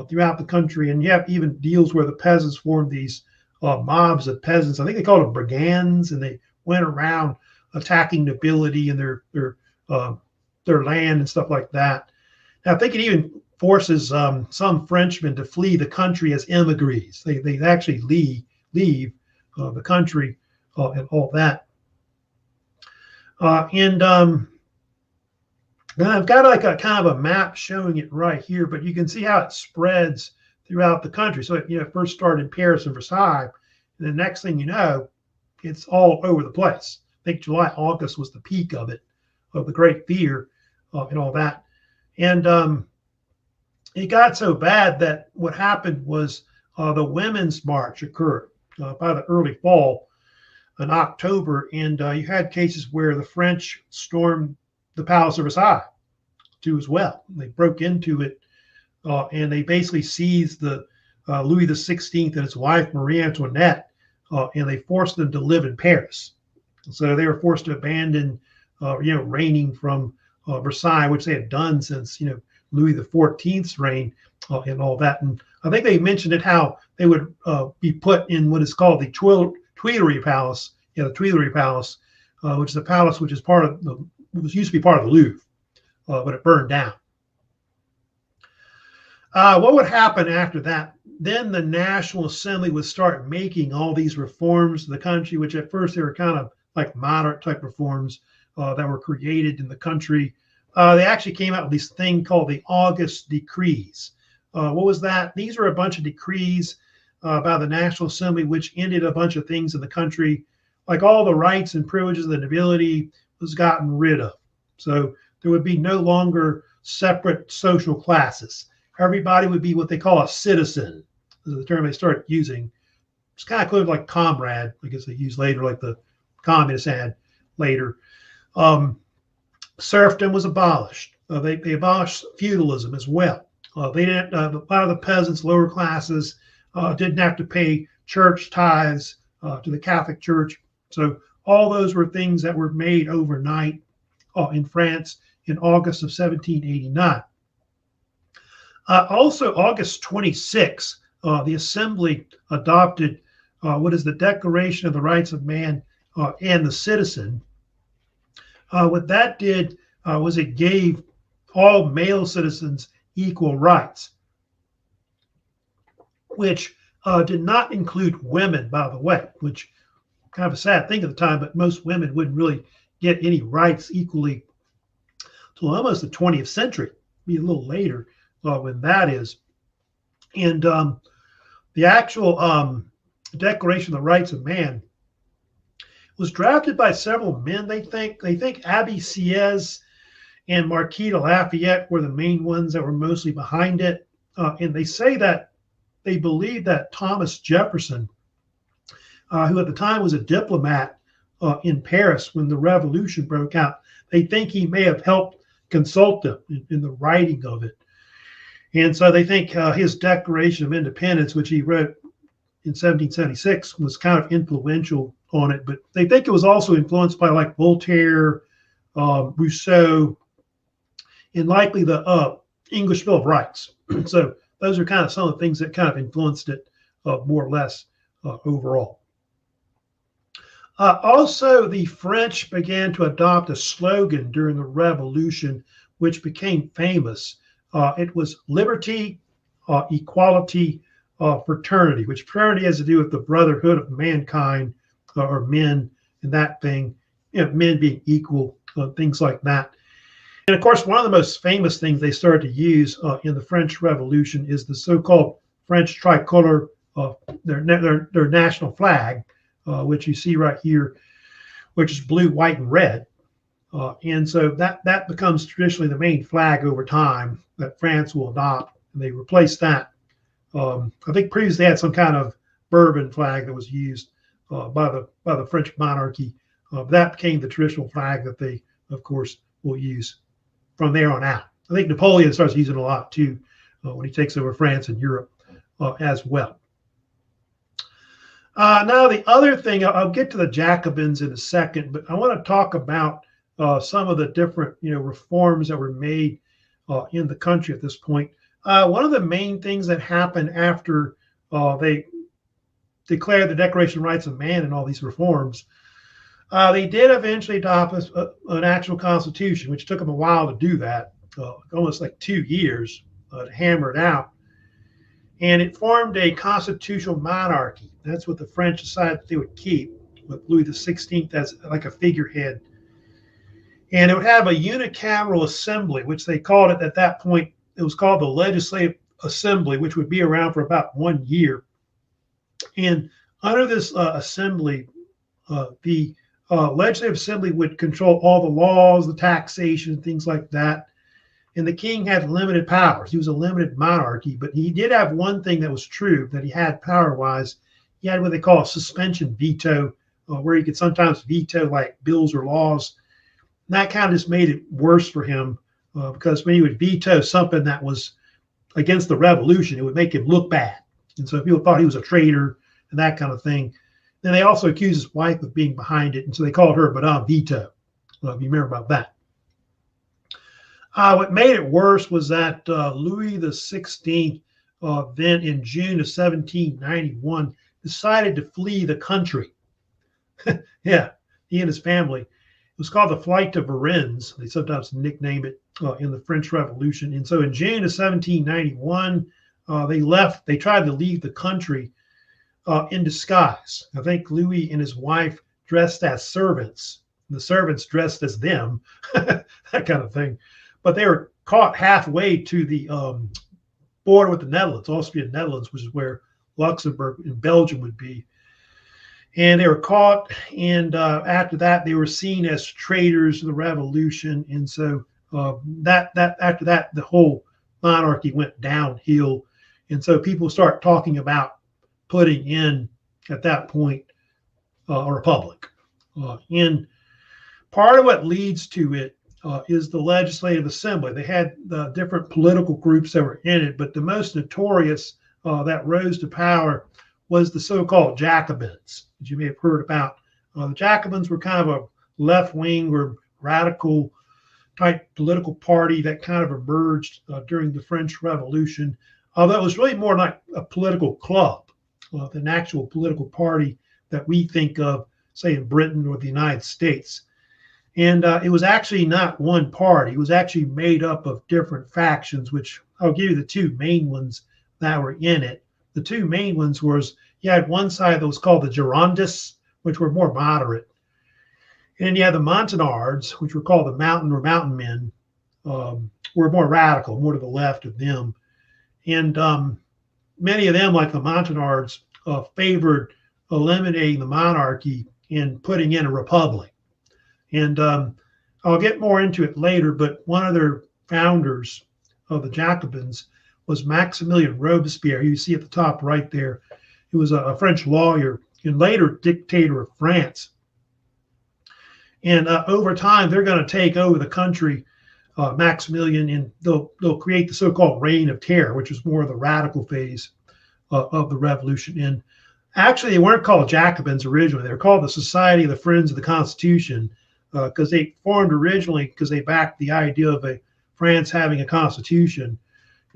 throughout the country. And you have even deals where the peasants formed these mobs of peasants. I think they called them brigands, and they went around attacking nobility and their land and stuff like that. Now, I think it even forces some Frenchmen to flee the country as emigres. They actually leave the country and all that. Now I've got like a kind of a map showing it right here, but you can see how it spreads throughout the country. So it first started in Paris and Versailles, and the next thing you know, it's all over the place. I think July, August was the peak of it, of the Great Fear and all that. And it got so bad that what happened was the Women's March occurred by the early fall in October, and you had cases where the French stormed the Palace of Versailles too as well. They broke into it and they basically seized the Louis XVI and his wife Marie Antoinette, and they forced them to live in Paris. So they were forced to abandon, reigning from Versailles, which they had done since Louis XIV's reign and all that. And I think they mentioned it how they would be put in what is called the Tuileries Palace. The Tuileries Palace, which is a palace which is part of it used to be part of the Louvre, but it burned down. What would happen after that? Then the National Assembly would start making all these reforms to the country, which at first they were kind of like moderate type reforms that were created in the country. They actually came out with this thing called the August Decrees. What was that? These were a bunch of decrees by the National Assembly, which ended a bunch of things in the country, like all the rights and privileges of the nobility was gotten rid of. So there would be no longer separate social classes. Everybody would be what they call a citizen. This is the term they started using. It's kind of equivalent like comrade, I guess they used later, like the communists had later. Serfdom was abolished. They abolished feudalism as well. They didn't. A lot of the peasants, lower classes, didn't have to pay church tithes to the Catholic Church. So all those were things that were made overnight in France in August of 1789. Also, August 26, the Assembly adopted what is the Declaration of the Rights of Man and the Citizen. What that did was it gave all male citizens equal rights, which did not include women, by the way, which kind of a sad thing at the time, but most women wouldn't really get any rights equally till almost the 20th century, be a little later when that is. And the actual Declaration of the Rights of Man was drafted by several men. They think Abbé Sieyès and Marquis de Lafayette were the main ones that were mostly behind it. And they say that they believe that Thomas Jefferson, who at the time was a diplomat in Paris when the revolution broke out, they think he may have helped consult them in the writing of it. And so they think his Declaration of Independence, which he wrote in 1776, was kind of influential on it. But they think it was also influenced by like Voltaire, Rousseau, and likely the English Bill of Rights. So those are kind of some of the things that kind of influenced it more or less overall. Also, the French began to adopt a slogan during the Revolution, which became famous. It was liberty, equality, fraternity, which fraternity has to do with the brotherhood of mankind, or men, and that thing, men being equal, things like that. And of course, one of the most famous things they started to use in the French Revolution is the so-called French tricolor, their national flag, which you see right here, which is blue, white, and red. And so that becomes traditionally the main flag over time that France will adopt. And they replace that. I think previously they had some kind of Bourbon flag that was used by the French monarchy. That became the traditional flag that they, of course, will use from there on out. I think Napoleon starts using it a lot too when he takes over France and Europe as well. Now, the other thing, I'll get to the Jacobins in a second, but I want to talk about some of the different, reforms that were made in the country at this point. One of the main things that happened after they declared the Declaration of Rights of Man and all these reforms, they did eventually adopt an actual constitution, which took them a while to do that, almost like 2 years to hammer it out. And it formed a constitutional monarchy. That's what the French decided they would keep, with Louis XVI as like a figurehead. And it would have a unicameral assembly, which they called it at that point. It was called the Legislative Assembly, which would be around for about 1 year. And under this assembly, the Legislative Assembly would control all the laws, the taxation, things like that. And the king had limited powers. He was a limited monarchy, but he did have one thing that was true that he had power-wise. He had what they call a suspension veto, where he could sometimes veto like bills or laws. And that kind of just made it worse for him because when he would veto something that was against the revolution, it would make him look bad. And so people thought he was a traitor and that kind of thing. Then they also accused his wife of being behind it, and so they called her Madame Veto. If you remember about that. What made it worse was that Louis XVI, then in June of 1791, decided to flee the country. Yeah, he and his family. It was called the Flight to Varennes. They sometimes nickname it in the French Revolution. And so in June of 1791, they left. They tried to leave the country in disguise. I think Louis and his wife dressed as servants. The servants dressed as them, that kind of thing. But they were caught halfway to the border with the Netherlands, Austria and Netherlands, which is where Luxembourg and Belgium would be. And they were caught, and after that, they were seen as traitors to the revolution. And so after that, the whole monarchy went downhill. And so people start talking about putting in, at that point, a republic. And part of what leads to it is the Legislative Assembly. They had different political groups that were in it, but the most notorious that rose to power was the so-called Jacobins, that you may have heard about. The Jacobins were kind of a left-wing or radical type political party that kind of emerged during the French Revolution, although it was really more like a political club than an actual political party that we think of, say, in Britain or the United States. And it was actually not one party. It was actually made up of different factions, which I'll give you the two main ones that were in it. The two main ones was, you had one side that was called the Girondists, which were more moderate. And you had the Montagnards, which were called the mountain men, were more radical, more to the left of them. And many of them, like the Montagnards, favored eliminating the monarchy and putting in a republic. And I'll get more into it later, but one of their founders of the Jacobins was Maximilien Robespierre, who you see at the top right there. He was a French lawyer and later dictator of France. And over time, they're going to take over the country, Maximilian, and they'll create the so-called Reign of Terror, which is more of the radical phase of the revolution. And actually, they weren't called Jacobins originally. They were called the Society of the Friends of the Constitution, because they formed originally because they backed the idea of France having a constitution,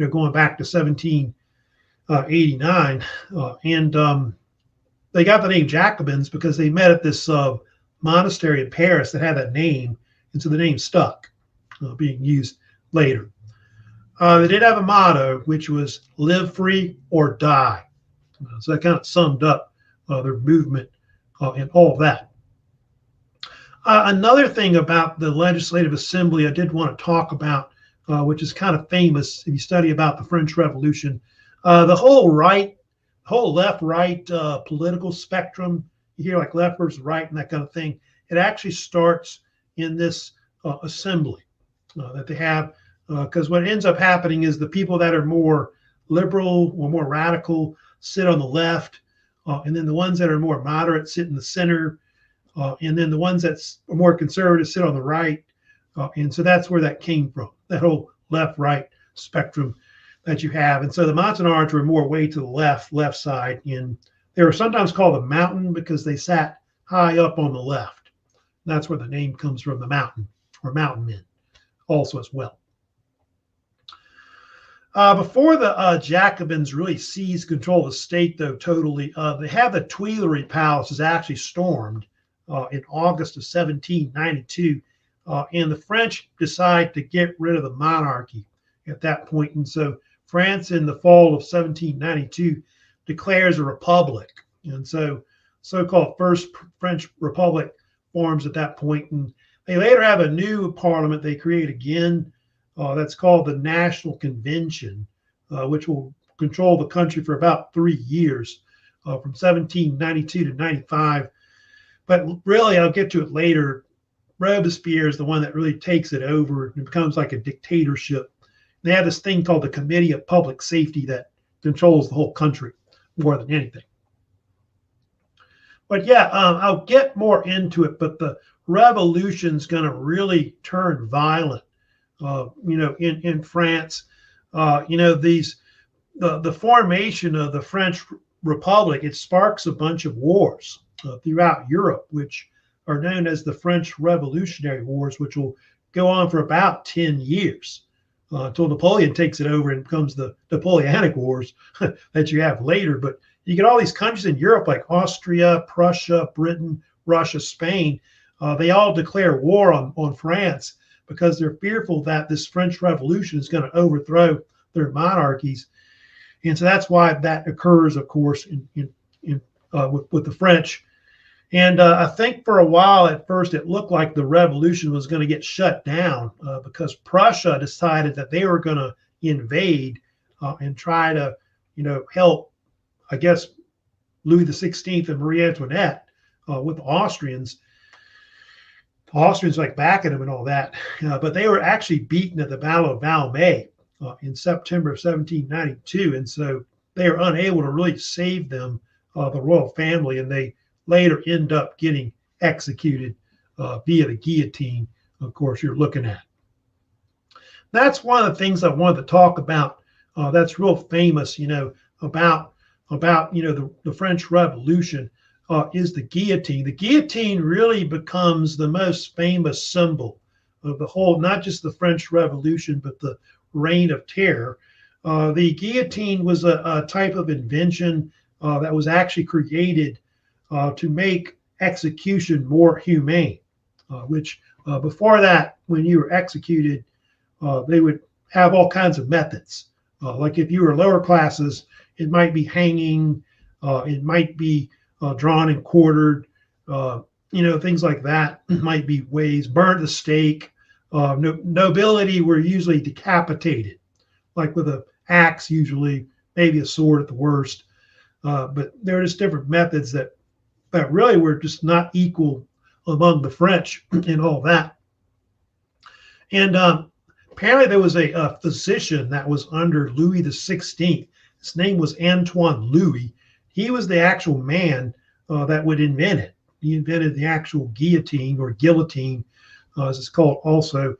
going back to 1789. they got the name Jacobins because they met at this monastery in Paris that had that name, and so the name stuck, being used later. They did have a motto, which was "Live free or die." So that kind of summed up their movement and all of that. Another thing about the Legislative Assembly I did want to talk about, which is kind of famous if you study about the French Revolution, the whole left-right political spectrum. You hear like left versus right and that kind of thing. It actually starts in this assembly that they have, because what ends up happening is the people that are more liberal or more radical sit on the left, and then the ones that are more moderate sit in the center, and then the ones that are more conservative sit on the right. And so that's where that came from, that whole left-right spectrum that you have. And so the Montagnards were more way to the left side. And they were sometimes called the mountain because they sat high up on the left. That's where the name comes from, the mountain, or mountain men also as well. Before the Jacobins really seized control of the state, though, totally, they had the Tuileries Palace is actually stormed in August of 1792. And the French decide to get rid of the monarchy at that point. And so France, in the fall of 1792, declares a republic. And so so-called First French Republic forms at that point. And they later have a new parliament they create again. That's called the National Convention, which will control the country for about 3 years, from 1792 to 95. But really, I'll get to it later. Robespierre is the one that really takes it over and it becomes like a dictatorship. They have this thing called the Committee of Public Safety that controls the whole country more than anything. But yeah, I'll get more into it, but the revolution's going to really turn violent, in France. The formation of the French Republic, it sparks a bunch of wars throughout Europe, which are known as the French Revolutionary Wars, which will go on for about 10 years until Napoleon takes it over and becomes the Napoleonic Wars that you have later. But you get all these countries in Europe like Austria, Prussia, Britain, Russia, Spain. They all declare war on France because they're fearful that this French Revolution is going to overthrow their monarchies. And so that's why that occurs, of course, with the French. And I think for a while at first it looked like the revolution was going to get shut down because Prussia decided that they were going to invade and try to, help, I guess, Louis XVI and Marie Antoinette with the Austrians. Austrians like backing them and all that. But they were actually beaten at the Battle of Valmy in September of 1792. And so they are unable to really save them, the royal family, and they later end up getting executed via the guillotine, of course, you're looking at. That's one of the things I wanted to talk about that's real famous, about the French Revolution is the guillotine. The guillotine really becomes the most famous symbol of the whole, not just the French Revolution, but the Reign of Terror. The guillotine was a type of invention that was actually created to make execution more humane, which before that, when you were executed, they would have all kinds of methods. Like if you were lower classes, it might be hanging, it might be drawn and quartered, things like that. It might be ways, burnt at the stake. Nobility were usually decapitated, like with an axe usually, maybe a sword at the worst. But there are just different methods that really were just not equal among the French and all that. And apparently there was a physician that was under Louis XVI. His name was Antoine Louis. He was the actual man that would invent it. He invented the actual guillotine, or guillotine, as it's called also.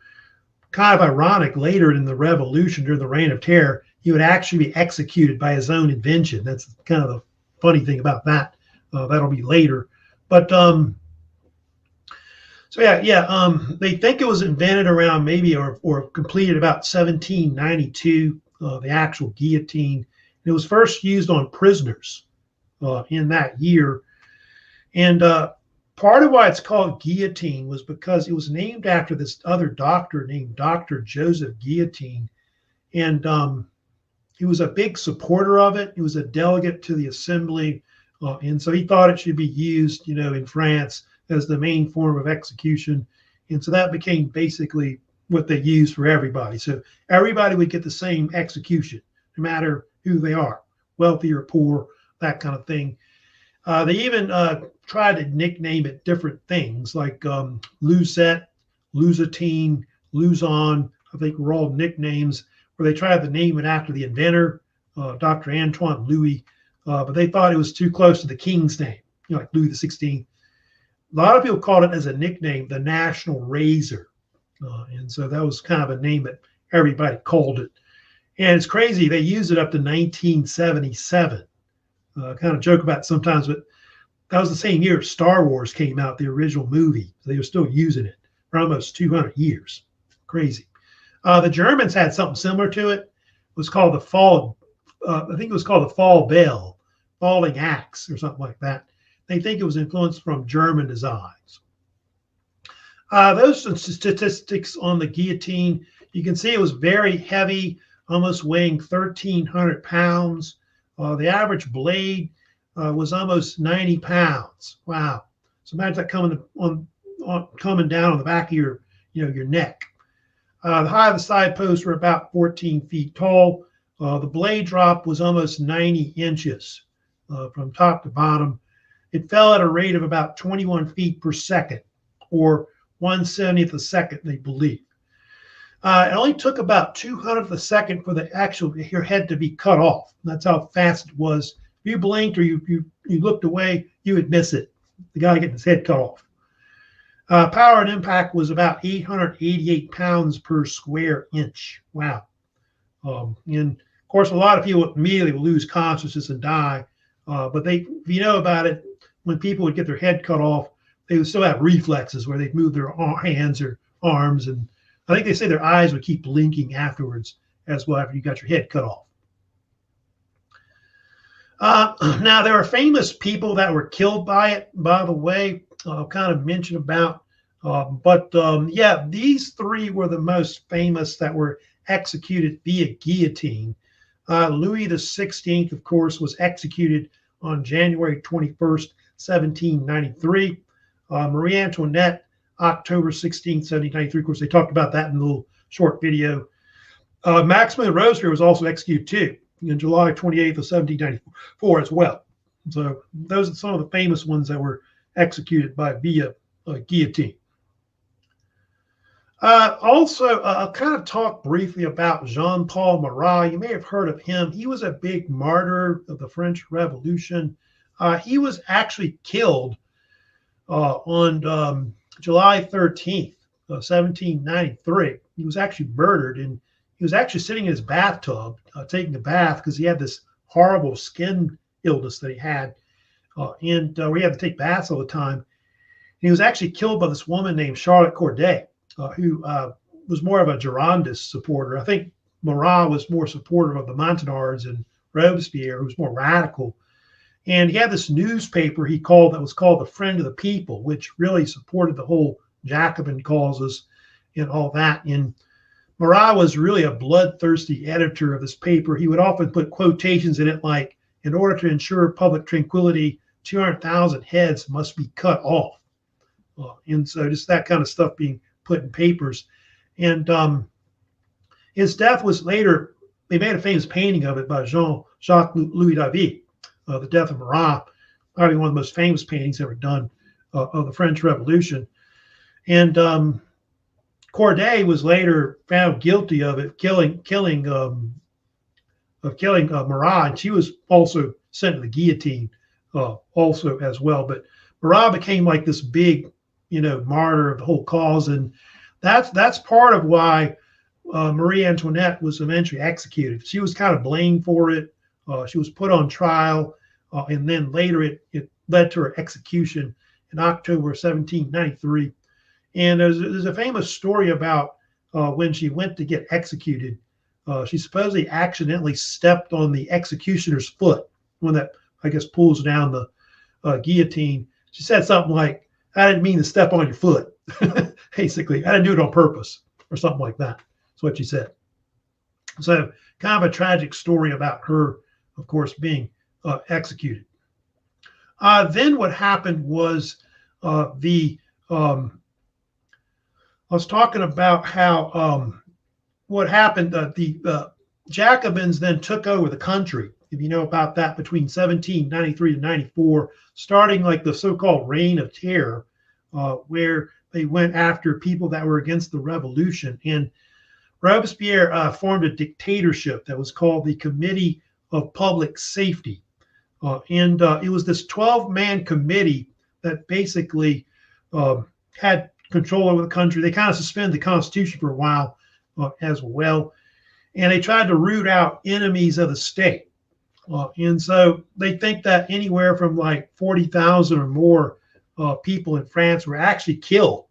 Kind of ironic, later in the Revolution, during the Reign of Terror, he would actually be executed by his own invention. That's kind of the funny thing about that. That'll be later. But they think it was invented around maybe or completed about 1792, the actual guillotine. It was first used on prisoners in that year. And part of why it's called guillotine was because it was named after this other doctor named Dr. Joseph Guillotine. And he was a big supporter of it. He was a delegate to the assembly. And so he thought it should be used, in France as the main form of execution. And so that became basically what they used for everybody. So everybody would get the same execution, no matter who they are, wealthy or poor, that kind of thing. They even tried to nickname it different things like Lucette, Luzatine, Luzon, I think were all nicknames where they tried to name it after the inventor, Dr. Antoine Louis, but they thought it was too close to the king's name, like Louis XVI. A lot of people called it as a nickname, the National Razor. And so that was kind of a name that everybody called it. And it's crazy, they used it up to 1977. Kind of joke about it sometimes, but that was the same year Star Wars came out, the original movie. They were still using it for almost 200 years. Crazy. The Germans had something similar to it. It was called the fall, I think it was called the fall bell, falling axe or something like that. They think it was influenced from German designs. Those statistics on the guillotine, you can see it was very heavy, almost weighing 1,300 pounds. The average blade was almost 90 pounds. Wow. So imagine that coming down on the back of your neck. The height of the side posts were about 14 feet tall. The blade drop was almost 90 inches from top to bottom. It fell at a rate of about 21 feet per second, or 1/70th a second, they believe. It only took about 200th a second for your head to be cut off. That's how fast it was. If you blinked or you looked away, you would miss it. The guy getting his head cut off. Power and impact was about 888 pounds per square inch. Wow. And of course, a lot of people immediately will lose consciousness and die. But if you know about it, when people would get their head cut off, they would still have reflexes where they'd move their hands or arms. And I think they say their eyes would keep blinking afterwards as well after you got your head cut off. Now, there are famous people that were killed by it, by the way, I'll kind of mention about. Yeah, these three were the most famous that were executed via guillotine. Louis XVI, of course, was executed on January 21st, 1793. Marie Antoinette, October 16th, 1793. Of course, they talked about that in a little short video. Maximilian Robespierre was also executed too, in July 28th of 1794 as well. So those are some of the famous ones that were executed via guillotine. Also, I'll kind of talk briefly about Jean-Paul Marat. You may have heard of him. He was a big martyr of the French Revolution. He was actually killed on July 13th, 1793. He was actually murdered, and he was actually sitting in his bathtub taking a bath because he had this horrible skin illness that he had, and where he had to take baths all the time. And he was actually killed by this woman named Charlotte Corday, who was more of a Girondist supporter. I think Marat was more supportive of the Montagnards and Robespierre, who was more radical. And he had this newspaper that was called the Friend of the People, which really supported the whole Jacobin causes and all that. And Marat was really a bloodthirsty editor of this paper. He would often put quotations in it like, in order to ensure public tranquility, 200,000 heads must be cut off. And so just that kind of stuff being put in papers. And his death was later, they made a famous painting of it by Jean-Jacques Louis David, The Death of Marat, probably one of the most famous paintings ever done of the French Revolution. And Corday was later found guilty of it, killing Marat, and she was also sent to the guillotine also as well. But Marat became like this big, martyr of the whole cause, and that's part of why Marie Antoinette was eventually executed. She was kind of blamed for it. She was put on trial, and then later it led to her execution in October 1793. And there's a famous story about when she went to get executed. She supposedly accidentally stepped on the executioner's foot, when that I guess, pulls down the guillotine. She said something like, "I didn't mean to step on your foot." Basically, I didn't do it on purpose, or something like that. That's what she said. So kind of a tragic story about her, of course, being executed. Then what happened was I was talking about how what happened, the Jacobins then took over the country, if you know about that, between 1793 to 94, starting like the so-called Reign of Terror, where they went after people that were against the revolution. And Robespierre formed a dictatorship that was called the Committee of Public Safety. And it was this 12-man committee that basically had control over the country. They kind of suspended the Constitution for a while as well. And they tried to root out enemies of the state. And so they think that anywhere from like 40,000 or more people in France were actually killed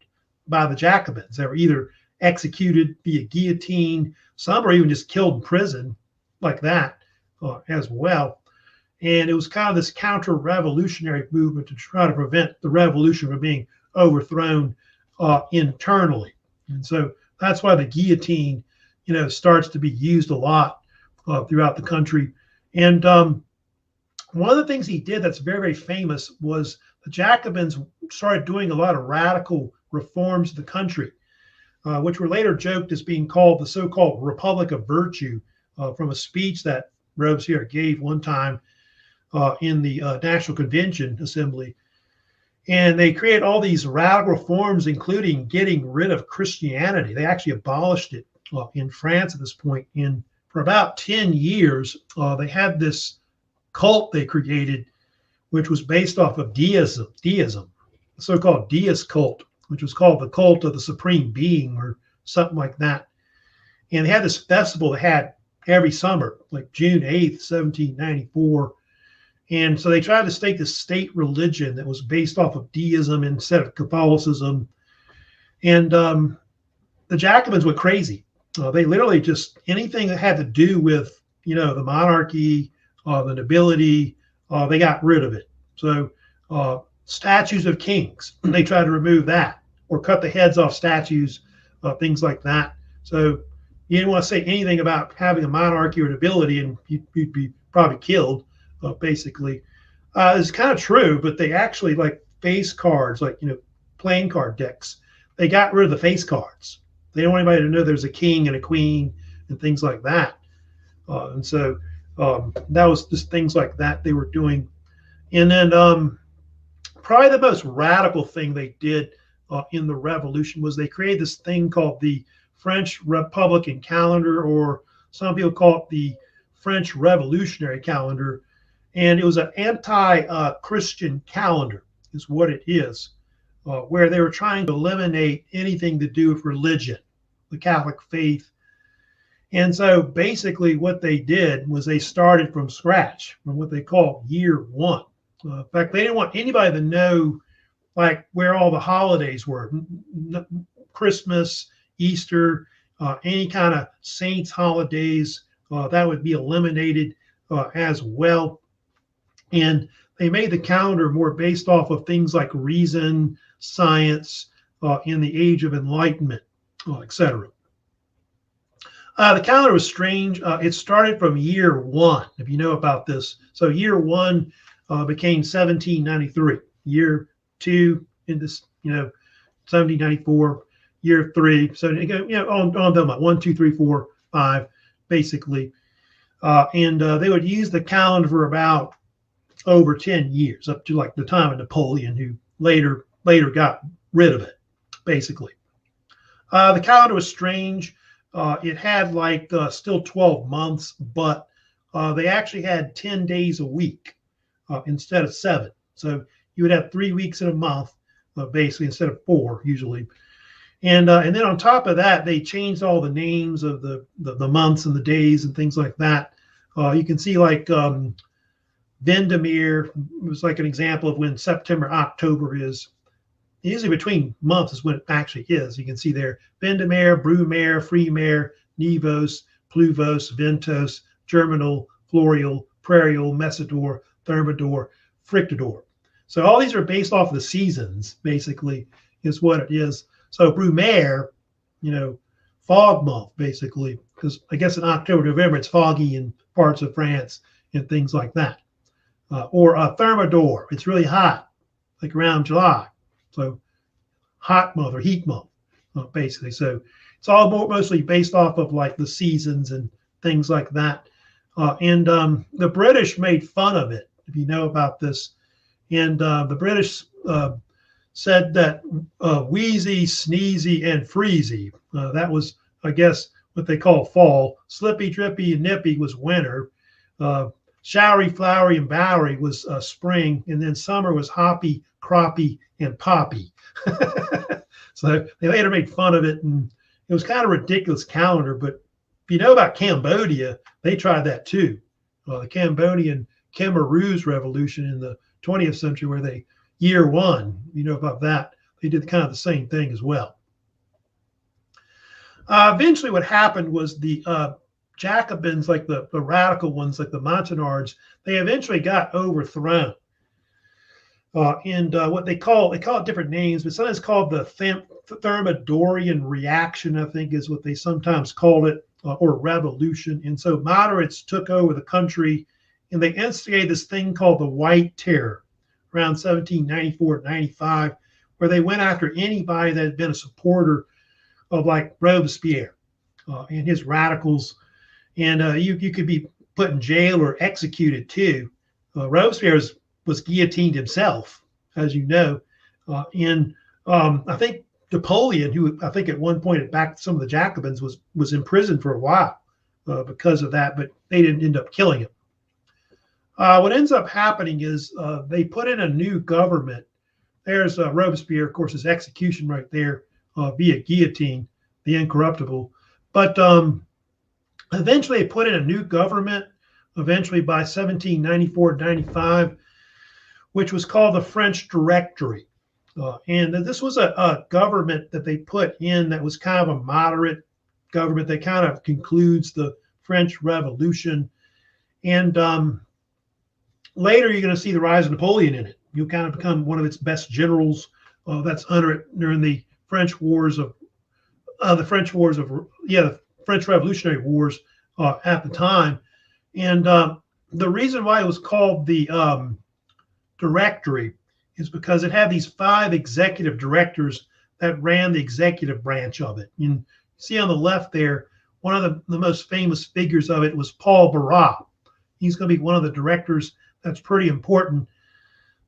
by the Jacobins. They were either executed via guillotine, some were even just killed in prison like that as well. And it was kind of this counter-revolutionary movement to try to prevent the revolution from being overthrown internally. And so that's why the guillotine, you know, starts to be used a lot throughout the country. And one of the things he did that's very, very famous was the Jacobins started doing a lot of radical reforms of the country, which were later joked as being called the so-called Republic of Virtue, from a speech that Robespierre gave one time in the National Convention Assembly. And they created all these radical reforms, including getting rid of Christianity. They actually abolished it in France at this point. And for about 10 years, they had this cult they created, which was based off of deism, the so-called deist cult, which was called the cult of the supreme being or something like that. And they had this festival they had every summer, like June 8th, 1794. And so they tried to stake the state religion that was based off of deism instead of Catholicism. And the Jacobins went crazy. They literally just, anything that had to do with, you know, the monarchy, the nobility, they got rid of it. So statues of kings, they tried to remove that or cut the heads off statues, things like that. So you didn't want to say anything about having a monarchy or nobility and you'd be probably killed. Basically, it's kind of true, but they actually, like face cards, like, you know, playing card decks, they got rid of the face cards. They don't want anybody to know there's a king and a queen and things like that. And so that was just things like that they were doing. And then probably the most radical thing they did in the revolution was they created this thing called the French Republican calendar, or some people call it the French Revolutionary calendar. And it was an anti-Christian calendar is what it is, where they were trying to eliminate anything to do with religion, the Catholic faith. And so basically what they did was they started from scratch, from what they call year one. In fact, they didn't want anybody to know like where all the holidays were, Christmas, Easter, any kind of saints holidays, that would be eliminated as well. And they made the calendar more based off of things like reason, science, in the age of enlightenment, etc. The calendar was strange. It started from year one, if you know about this. So year one became 1793. Year two in this, you know, 1794. Year three, so you know, on them, like 1, 2, 3, 4, 5, basically. And they would use the calendar for about over 10 years, up to like the time of Napoleon, who later got rid of it, basically. The calendar was strange. It had like still 12 months, but they actually had 10 days a week instead of 7. So you would have 3 weeks in a month, basically, instead of 4 usually. And then on top of that, they changed all the names of the months and the days and things like that. You can see like Vendemiaire was like an example of when September, October is. Usually between months is when it actually is. You can see there, Vendemiaire, Brumaire, Frimaire, Nivos, Pluvos, Ventos, Germinal, Floreal, Prairial, Messidor, Thermidor, Fructidor. So all these are based off the seasons, basically, is what it is. So Brumaire, fog month, basically, because I guess in October, November, it's foggy in parts of France and things like that. Or Thermidor, it's really hot, like around July. So hot month or heat month, basically. So it's all mostly based off of like the seasons and things like that. And the British made fun of it, if you know about this. And the British said that wheezy, sneezy, and freezy, that was, I guess, what they call fall. Slippy, drippy, and nippy was winter. Showery, flowery, and bowery was spring. And then summer was hoppy, croppy, and poppy. So they later made fun of it. And it was kind of a ridiculous calendar. But if you know about Cambodia, they tried that too. The Cambodian Khmer Rouge revolution in the 20th century, where they year one, you know about that, they did kind of the same thing as well. Eventually what happened was the Jacobins, like the radical ones, like the Montagnards, they eventually got overthrown. And what they call it different names, but sometimes called the Thermidorian reaction, I think is what they sometimes called it, or revolution. And so moderates took over the country, and they instigated this thing called the White Terror around 1794-95, where they went after anybody that had been a supporter of like Robespierre and his radicals. And you could be put in jail or executed too. Robespierre was guillotined himself, as you know. And I think Napoleon, who I think at one point had backed some of the Jacobins, was imprisoned for a while because of that, but they didn't end up killing him. What ends up happening is they put in a new government. There's Robespierre, of course, his execution right there via guillotine, the incorruptible. But eventually they put in a new government, eventually by 1794-95, which was called the French Directory. And this was a government that they put in that was kind of a moderate government that kind of concludes the French Revolution. And later, you're going to see the rise of Napoleon in it. You'll kind of become one of its best generals. That's under it during the French French Revolutionary Wars at the time. And the reason why it was called the Directory is because it had these 5 executive directors that ran the executive branch of it. And you see on the left there, one of the most famous figures of it was Paul Barras. He's going to be one of the directors that's pretty important.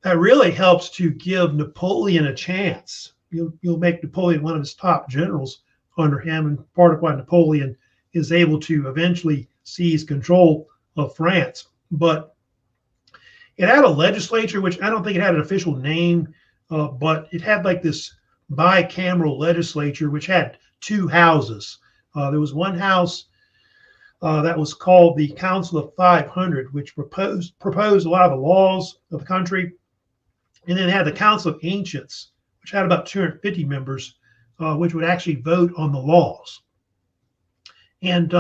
That really helps to give Napoleon a chance. You'll make Napoleon one of his top generals under him, and part of why Napoleon is able to eventually seize control of France. But it had a legislature, which I don't think it had an official name, but it had like this bicameral legislature, which had 2 houses. There was one house that was called the Council of 500, which proposed a lot of the laws of the country. And then it had the Council of Ancients, which had about 250 members, which would actually vote on the laws. And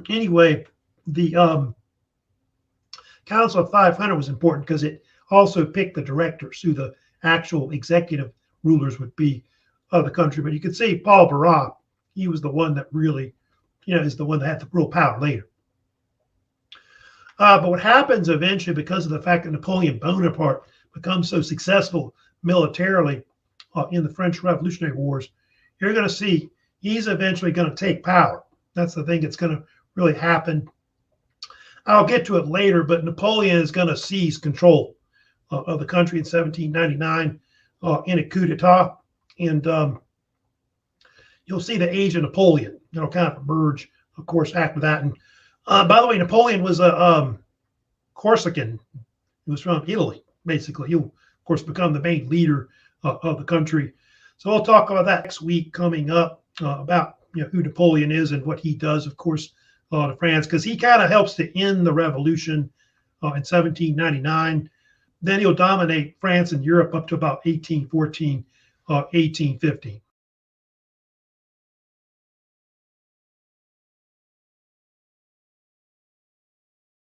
anyway, the Council of 500 was important because it also picked the directors, who the actual executive rulers would be of the country. But you could see Paul Barras, he was the one that really, is the one that had the real power later. But what happens eventually, because of the fact that Napoleon Bonaparte becomes so successful militarily in the French Revolutionary Wars, you're going to see he's eventually going to take power. That's the thing that's going to really happen. I'll get to it later, but Napoleon is going to seize control of the country in 1799 in a coup d'etat. And you'll see the age of Napoleon, kind of emerge, of course, after that. And by the way, Napoleon was a Corsican. He was from Italy, basically. He'll, of course, become the main leader of the country. So we'll talk about that next week coming up, about who Napoleon is and what he does, of course, to France, because he kind of helps to end the revolution in 1799. Then he'll dominate France and Europe up to about 1814, 1815.